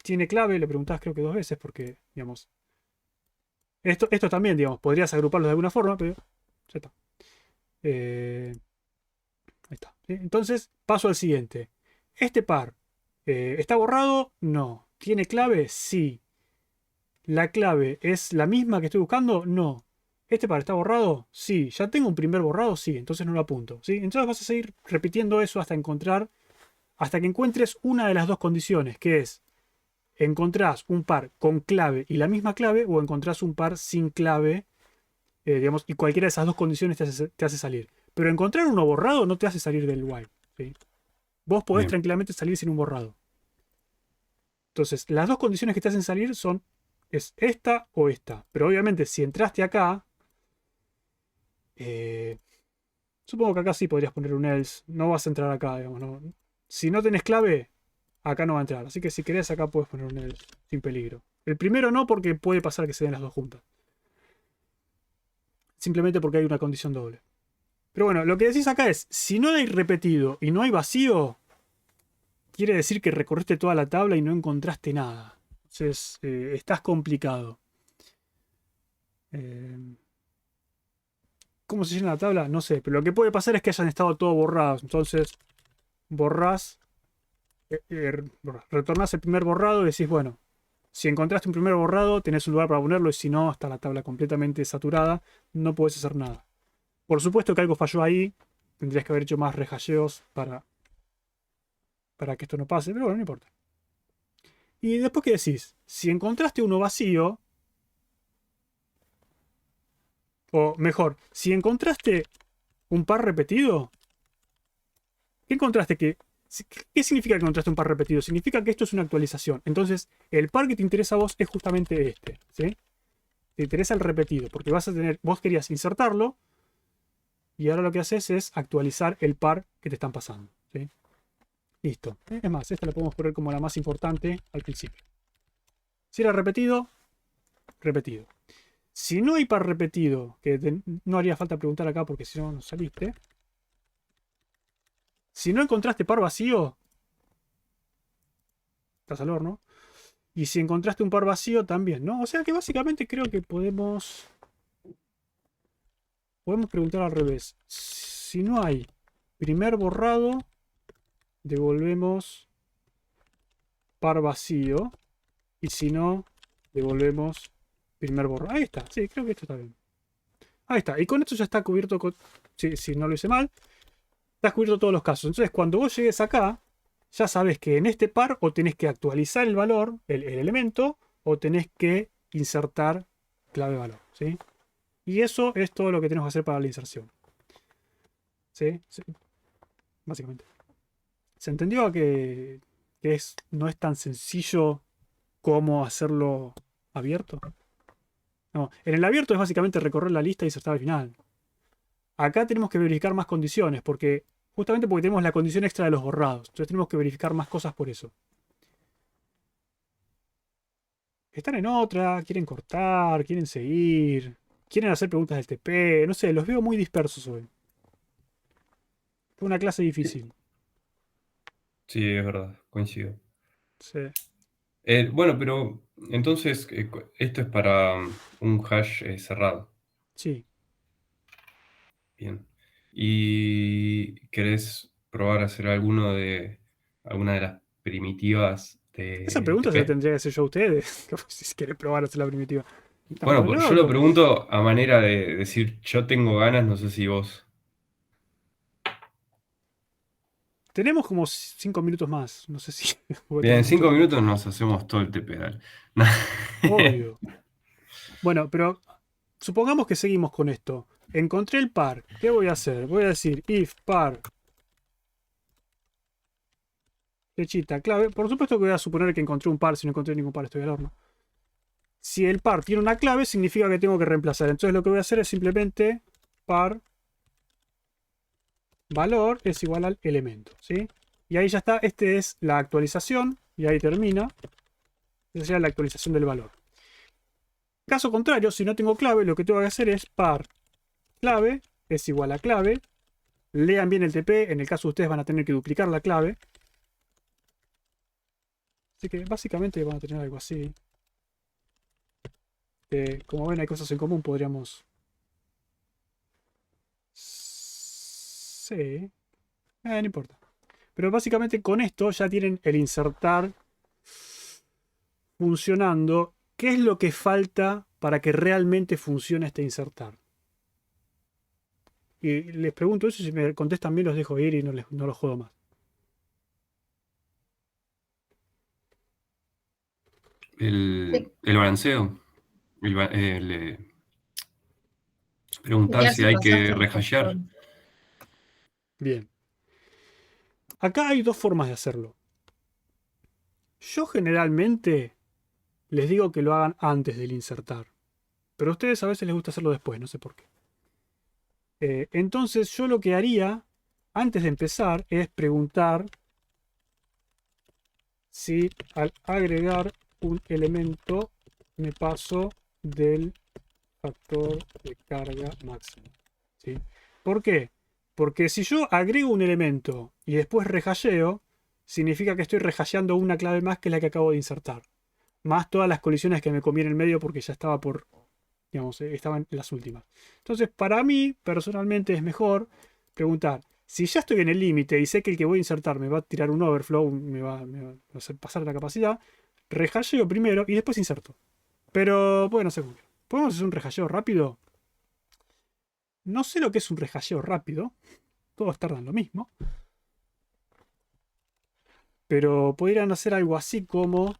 tiene clave? Le preguntás creo que dos veces porque, digamos... Esto también, digamos, podrías agruparlos de alguna forma, pero ya está. Ahí está. ¿Sí? Entonces, paso al siguiente. ¿Este par está borrado? No. ¿Tiene clave? Sí. ¿La clave es la misma que estoy buscando? No. ¿Este par está borrado? Sí. ¿Ya tengo un primer borrado? Sí. Entonces no lo apunto. ¿Sí? Entonces vas a seguir repitiendo eso hasta que encuentres una de las dos condiciones, que es encontrás un par con clave y la misma clave o encontrás un par sin clave, digamos, y cualquiera de esas dos condiciones te hace salir. Pero encontrar uno borrado no te hace salir del while. ¿Sí? Vos podés Bien, tranquilamente salir sin un borrado. Entonces, las dos condiciones que te hacen salir es esta o esta. Pero obviamente, si entraste acá, eh, supongo que acá sí podrías poner un else. No vas a entrar acá, digamos. ¿No? Si no tenés clave, acá no va a entrar. Así que si querés, acá puedes poner un else sin peligro. El primero no, porque puede pasar que se den las dos juntas. Simplemente porque hay una condición doble. Pero bueno, lo que decís acá es, si no hay repetido y no hay vacío, quiere decir que recorriste toda la tabla y no encontraste nada. Entonces, estás complicado. Eh, ¿Cómo se llena la tabla? No sé, pero lo que puede pasar es que hayan estado todos borrados. Entonces, borrás, retornás el primer borrado y decís, bueno, si encontraste un primer borrado, tenés un lugar para ponerlo y si no, está la tabla completamente saturada, no podés hacer nada. Por supuesto que algo falló ahí, tendrías que haber hecho más rehasheos para que esto no pase, pero bueno, no importa. Y después, ¿qué decís? Si encontraste uno vacío, o mejor, si encontraste un par repetido, ¿qué encontraste? ¿Qué significa que encontraste un par repetido? Significa que esto es una actualización. Entonces, el par que te interesa a vos es justamente este. ¿Sí? Te interesa el repetido, porque vos querías insertarlo, y ahora lo que haces es actualizar el par que te están pasando. ¿Sí? Listo. Es más, esta la podemos poner como la más importante al principio. Si era repetido, repetido. Si no hay par repetido, que no haría falta preguntar acá porque si no, no saliste. Si no encontraste par vacío, estás al horno. Y si encontraste un par vacío, también, ¿no? O sea que básicamente creo que podemos preguntar al revés. Si no hay primer borrado, devolvemos par vacío. Y si no, devolvemos primer borrado. Ahí está, sí, creo que esto está bien. Ahí está. Y con esto ya está cubierto. Si no lo hice mal, está cubierto todos los casos. Entonces, cuando vos llegues acá, ya sabes que en este par o tenés que actualizar el valor, el elemento, o tenés que insertar clave valor. ¿Sí? Y eso es todo lo que tenemos que hacer para la inserción. ¿Sí? Sí. Básicamente. ¿Se entendió que no es tan sencillo como hacerlo abierto? No, en el abierto es básicamente recorrer la lista y insertar al final. Acá tenemos que verificar más condiciones, justamente porque tenemos la condición extra de los borrados. Entonces tenemos que verificar más cosas por eso. Están en otra, quieren cortar, quieren seguir, quieren hacer preguntas del TP, no sé, los veo muy dispersos hoy. Fue una clase difícil. Sí, es verdad, coincido. Sí. Bueno, pero entonces esto es para un hash cerrado. Sí. Bien. ¿Y querés probar a hacer alguna de las primitivas Esa de pregunta se la TP? tendría que hacer yo a ustedes. Si quieren probar a hacer la primitiva. Bueno, Estamos yo lo locos. pregunto a manera de decir, yo tengo ganas, no sé si vos. Tenemos como 5 minutos más. No sé si. porque Bien, en tenemos mucho 5 tiempo. minutos nos hacemos todo el TP, dale. Obvio. Bueno, pero supongamos que seguimos con esto. Encontré el par. ¿Qué voy a hacer? Voy a decir if par. Flechita, clave. Por supuesto que voy a suponer que encontré un par. Si no encontré ningún par, estoy al horno. Si el par tiene una clave, significa que tengo que reemplazar. Entonces lo que voy a hacer es simplemente par valor es igual al elemento. ¿Sí? Y ahí ya está. Este es la actualización. Y ahí termina. Esa sería la actualización del valor. Caso contrario, si no tengo clave, lo que tengo que hacer es par clave es igual a clave. Lean bien el TP. En el caso de ustedes van a tener que duplicar la clave. Así que básicamente van a tener algo así. Como ven, hay cosas en común. Podríamos... Sí. No importa. Pero básicamente con esto ya tienen el insertar funcionando. ¿Qué es lo que falta para que realmente funcione este insertar? Y les pregunto eso, si me contestan bien los dejo ir y no los juego más. El balanceo. Preguntar Chequear si si hay que pasaste el rehashear. control. Bien. Acá hay dos formas de hacerlo. Yo generalmente les digo que lo hagan antes del insertar. Pero a ustedes a veces les gusta hacerlo después, no sé por qué. Entonces yo lo que haría antes de empezar es preguntar si al agregar un elemento me paso del factor de carga máximo. ¿Sí? ¿Por qué? Porque si yo agrego un elemento y después rehasheo, significa que estoy rehasheando una clave más que la que acabo de insertar. Más todas las colisiones que me comí en el medio porque ya estaba por... Digamos, estaban las últimas. Entonces, para mí, personalmente, es mejor preguntar. Si ya estoy en el límite y sé que el que voy a insertar me va a tirar un overflow, me va a hacer pasar la capacidad, rehasheo primero y después inserto. Pero, bueno, segundo. ¿Podemos hacer un rehasheo rápido? No sé lo que es un rehasheo rápido. Todos tardan lo mismo. Pero podrían hacer algo así como...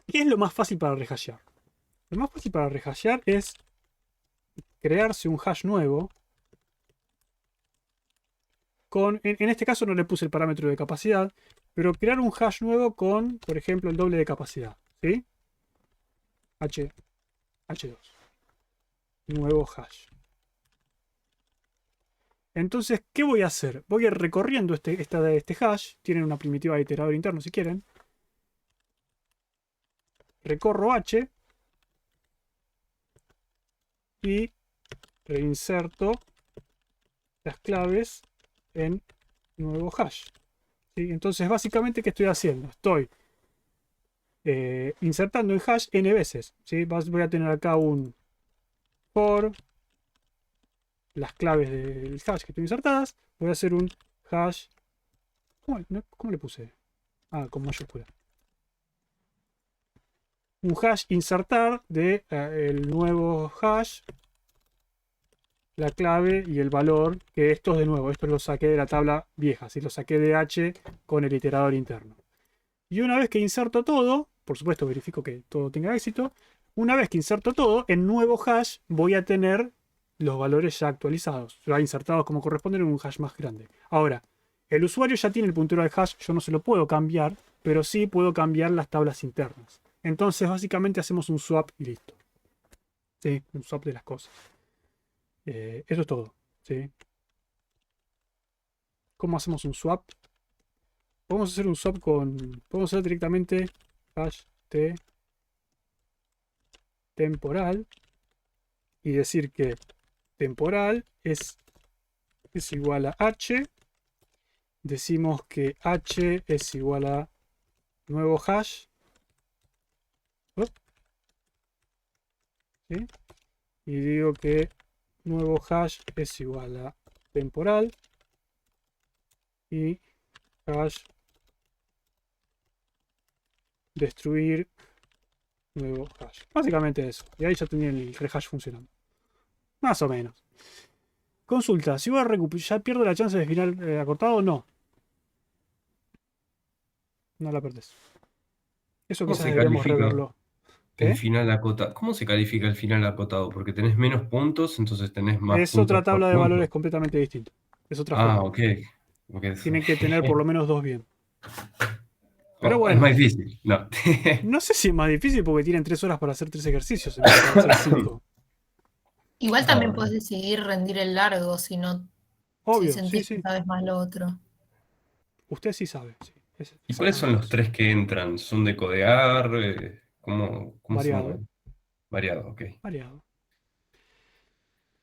¿Qué es lo más fácil para rehashear? Lo más fácil para rehashear es crearse un hash nuevo. En este caso no le puse el parámetro de capacidad, pero crear un hash nuevo con, por ejemplo, el doble de capacidad. ¿Sí? H2. Nuevo hash. Entonces, ¿qué voy a hacer? Voy a ir recorriendo este hash. Tienen una primitiva de iterador interno si quieren. Recorro H. Y reinserto las claves en nuevo hash. ¿Sí? Entonces, básicamente, ¿qué estoy haciendo? Estoy insertando en hash n veces. ¿Sí? Voy a tener acá un for las claves del hash que estoy insertadas. Voy a hacer un hash. ¿Cómo le puse? Ah, con mayúscula. un hash insertar de el nuevo hash, la clave y el valor, que esto es de nuevo, esto lo saqué de la tabla vieja, ¿sí? Lo saqué de H con el iterador interno. Y una vez que inserto todo, por supuesto verifico que todo tenga éxito, una vez que inserto todo, en nuevo hash voy a tener los valores ya actualizados, ya insertados como corresponden en un hash más grande. Ahora, el usuario ya tiene el puntero del hash, yo no se lo puedo cambiar, pero sí puedo cambiar las tablas internas. Entonces, básicamente hacemos un swap y listo. Sí, un swap de las cosas. Eso es todo. ¿Sí? ¿Cómo hacemos un swap? Podemos hacer un swap podemos hacer directamente hash t temporal y decir que temporal es igual a h. Decimos que h es igual a nuevo hash. ¿Sí? Y digo que nuevo hash es igual a temporal y hash destruir nuevo hash. Básicamente eso. Y ahí ya tenía el rehash funcionando. Más o menos. Consulta. Si voy a recuperar, ¿ya pierdo la chance de final acortado o no? No la perdés. Eso ¿Cómo quizás se deberíamos califica reverlo. el ¿Eh? final acotado? ¿Cómo se califica el final acotado? Porque tenés menos puntos, entonces tenés más Es puntos otra por tabla de punto. valores completamente distinta. Es otra Ah, forma. ok. Tienen que tener por lo menos 2 bien. Pero Oh, es bueno. más difícil. No. No sé si es más difícil porque tienen 3 horas para hacer 3 ejercicios en vez de hacer 5. Igual también Ah, puedes decidir rendir el largo si no, si Obvio, sí, sentís que sí. sabes más lo otro. Usted sí sabe. Sí. ¿y cuáles son los 3 que entran? ¿Son de codear? ¿Cómo se Variado. mueven? Variado, ok. Variado.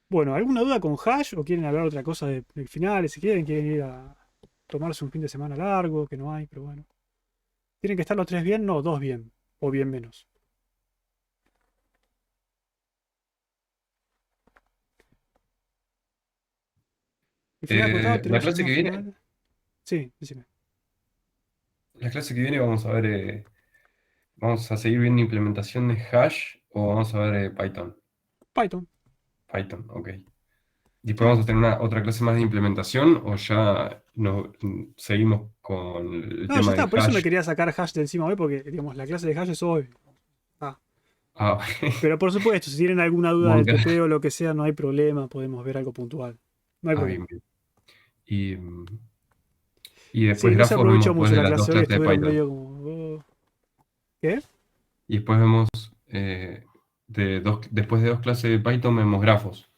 Bueno, ¿alguna duda con hash o quieren hablar otra cosa del final? Si quieren ir a tomarse un fin de semana largo, que no hay, pero bueno. ¿Tienen que estar los 3 bien? No, 2 bien. O bien menos. El final acotado La tenemos el clase mismo que viene, final. Sí, decime. la clase que viene vamos a ver, vamos a seguir viendo implementación de hash o vamos a ver Python. Python. Python, ok. Después Sí. vamos a tener otra clase más de implementación o ya seguimos con el No, ya tema está. del Por eso me hash. quería sacar hash de encima hoy porque, digamos, la clase de hash es hoy. Ah. Ah, Pero por supuesto, si tienen alguna duda del Monga. TP o lo que sea, no hay problema. Podemos ver algo puntual. No hay Ah, problema. bien, bien. Y después Sí, no se grafos vemos aprovechó después mucho de la las dos clase hoy. clases de Estuvieron Python. medio como... ¿Qué? Y después vemos, después de 2 clases de Python vemos grafos.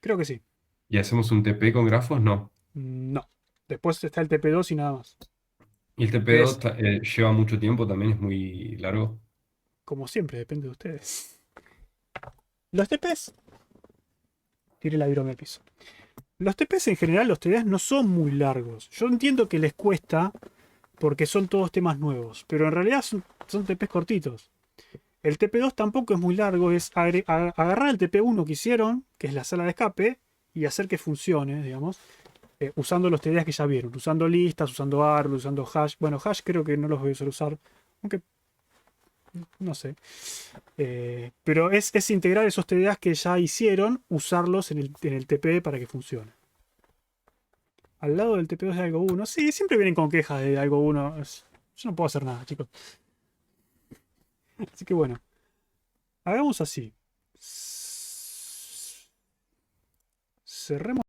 Creo que sí. ¿Y hacemos un TP con grafos? No. No. Después está el TP2 y nada más. Y el Que TP2 es, lleva mucho tiempo, también es muy largo. como siempre, depende de ustedes. Los TPs. Tiré la virome al piso. Los TPs en general, los TDs no son muy largos. Yo entiendo que les cuesta porque son todos temas nuevos. Pero en realidad son TPs cortitos. El TP2 tampoco es muy largo. Es agarrar el TP1 que hicieron, que es la sala de escape, y hacer que funcione, digamos. Usando los TDs que ya vieron. Usando listas, usando árbol, usando hash. Bueno, hash creo que no los voy a usar usar. Aunque no sé. Pero es integrar esos TDAs que ya hicieron, usarlos en el TP para que funcione. Al lado del TP2 de algo 1. Sí, siempre vienen con quejas de algo 1. Yo no puedo hacer nada, chicos. Así que bueno. Hagamos así. Cerremos.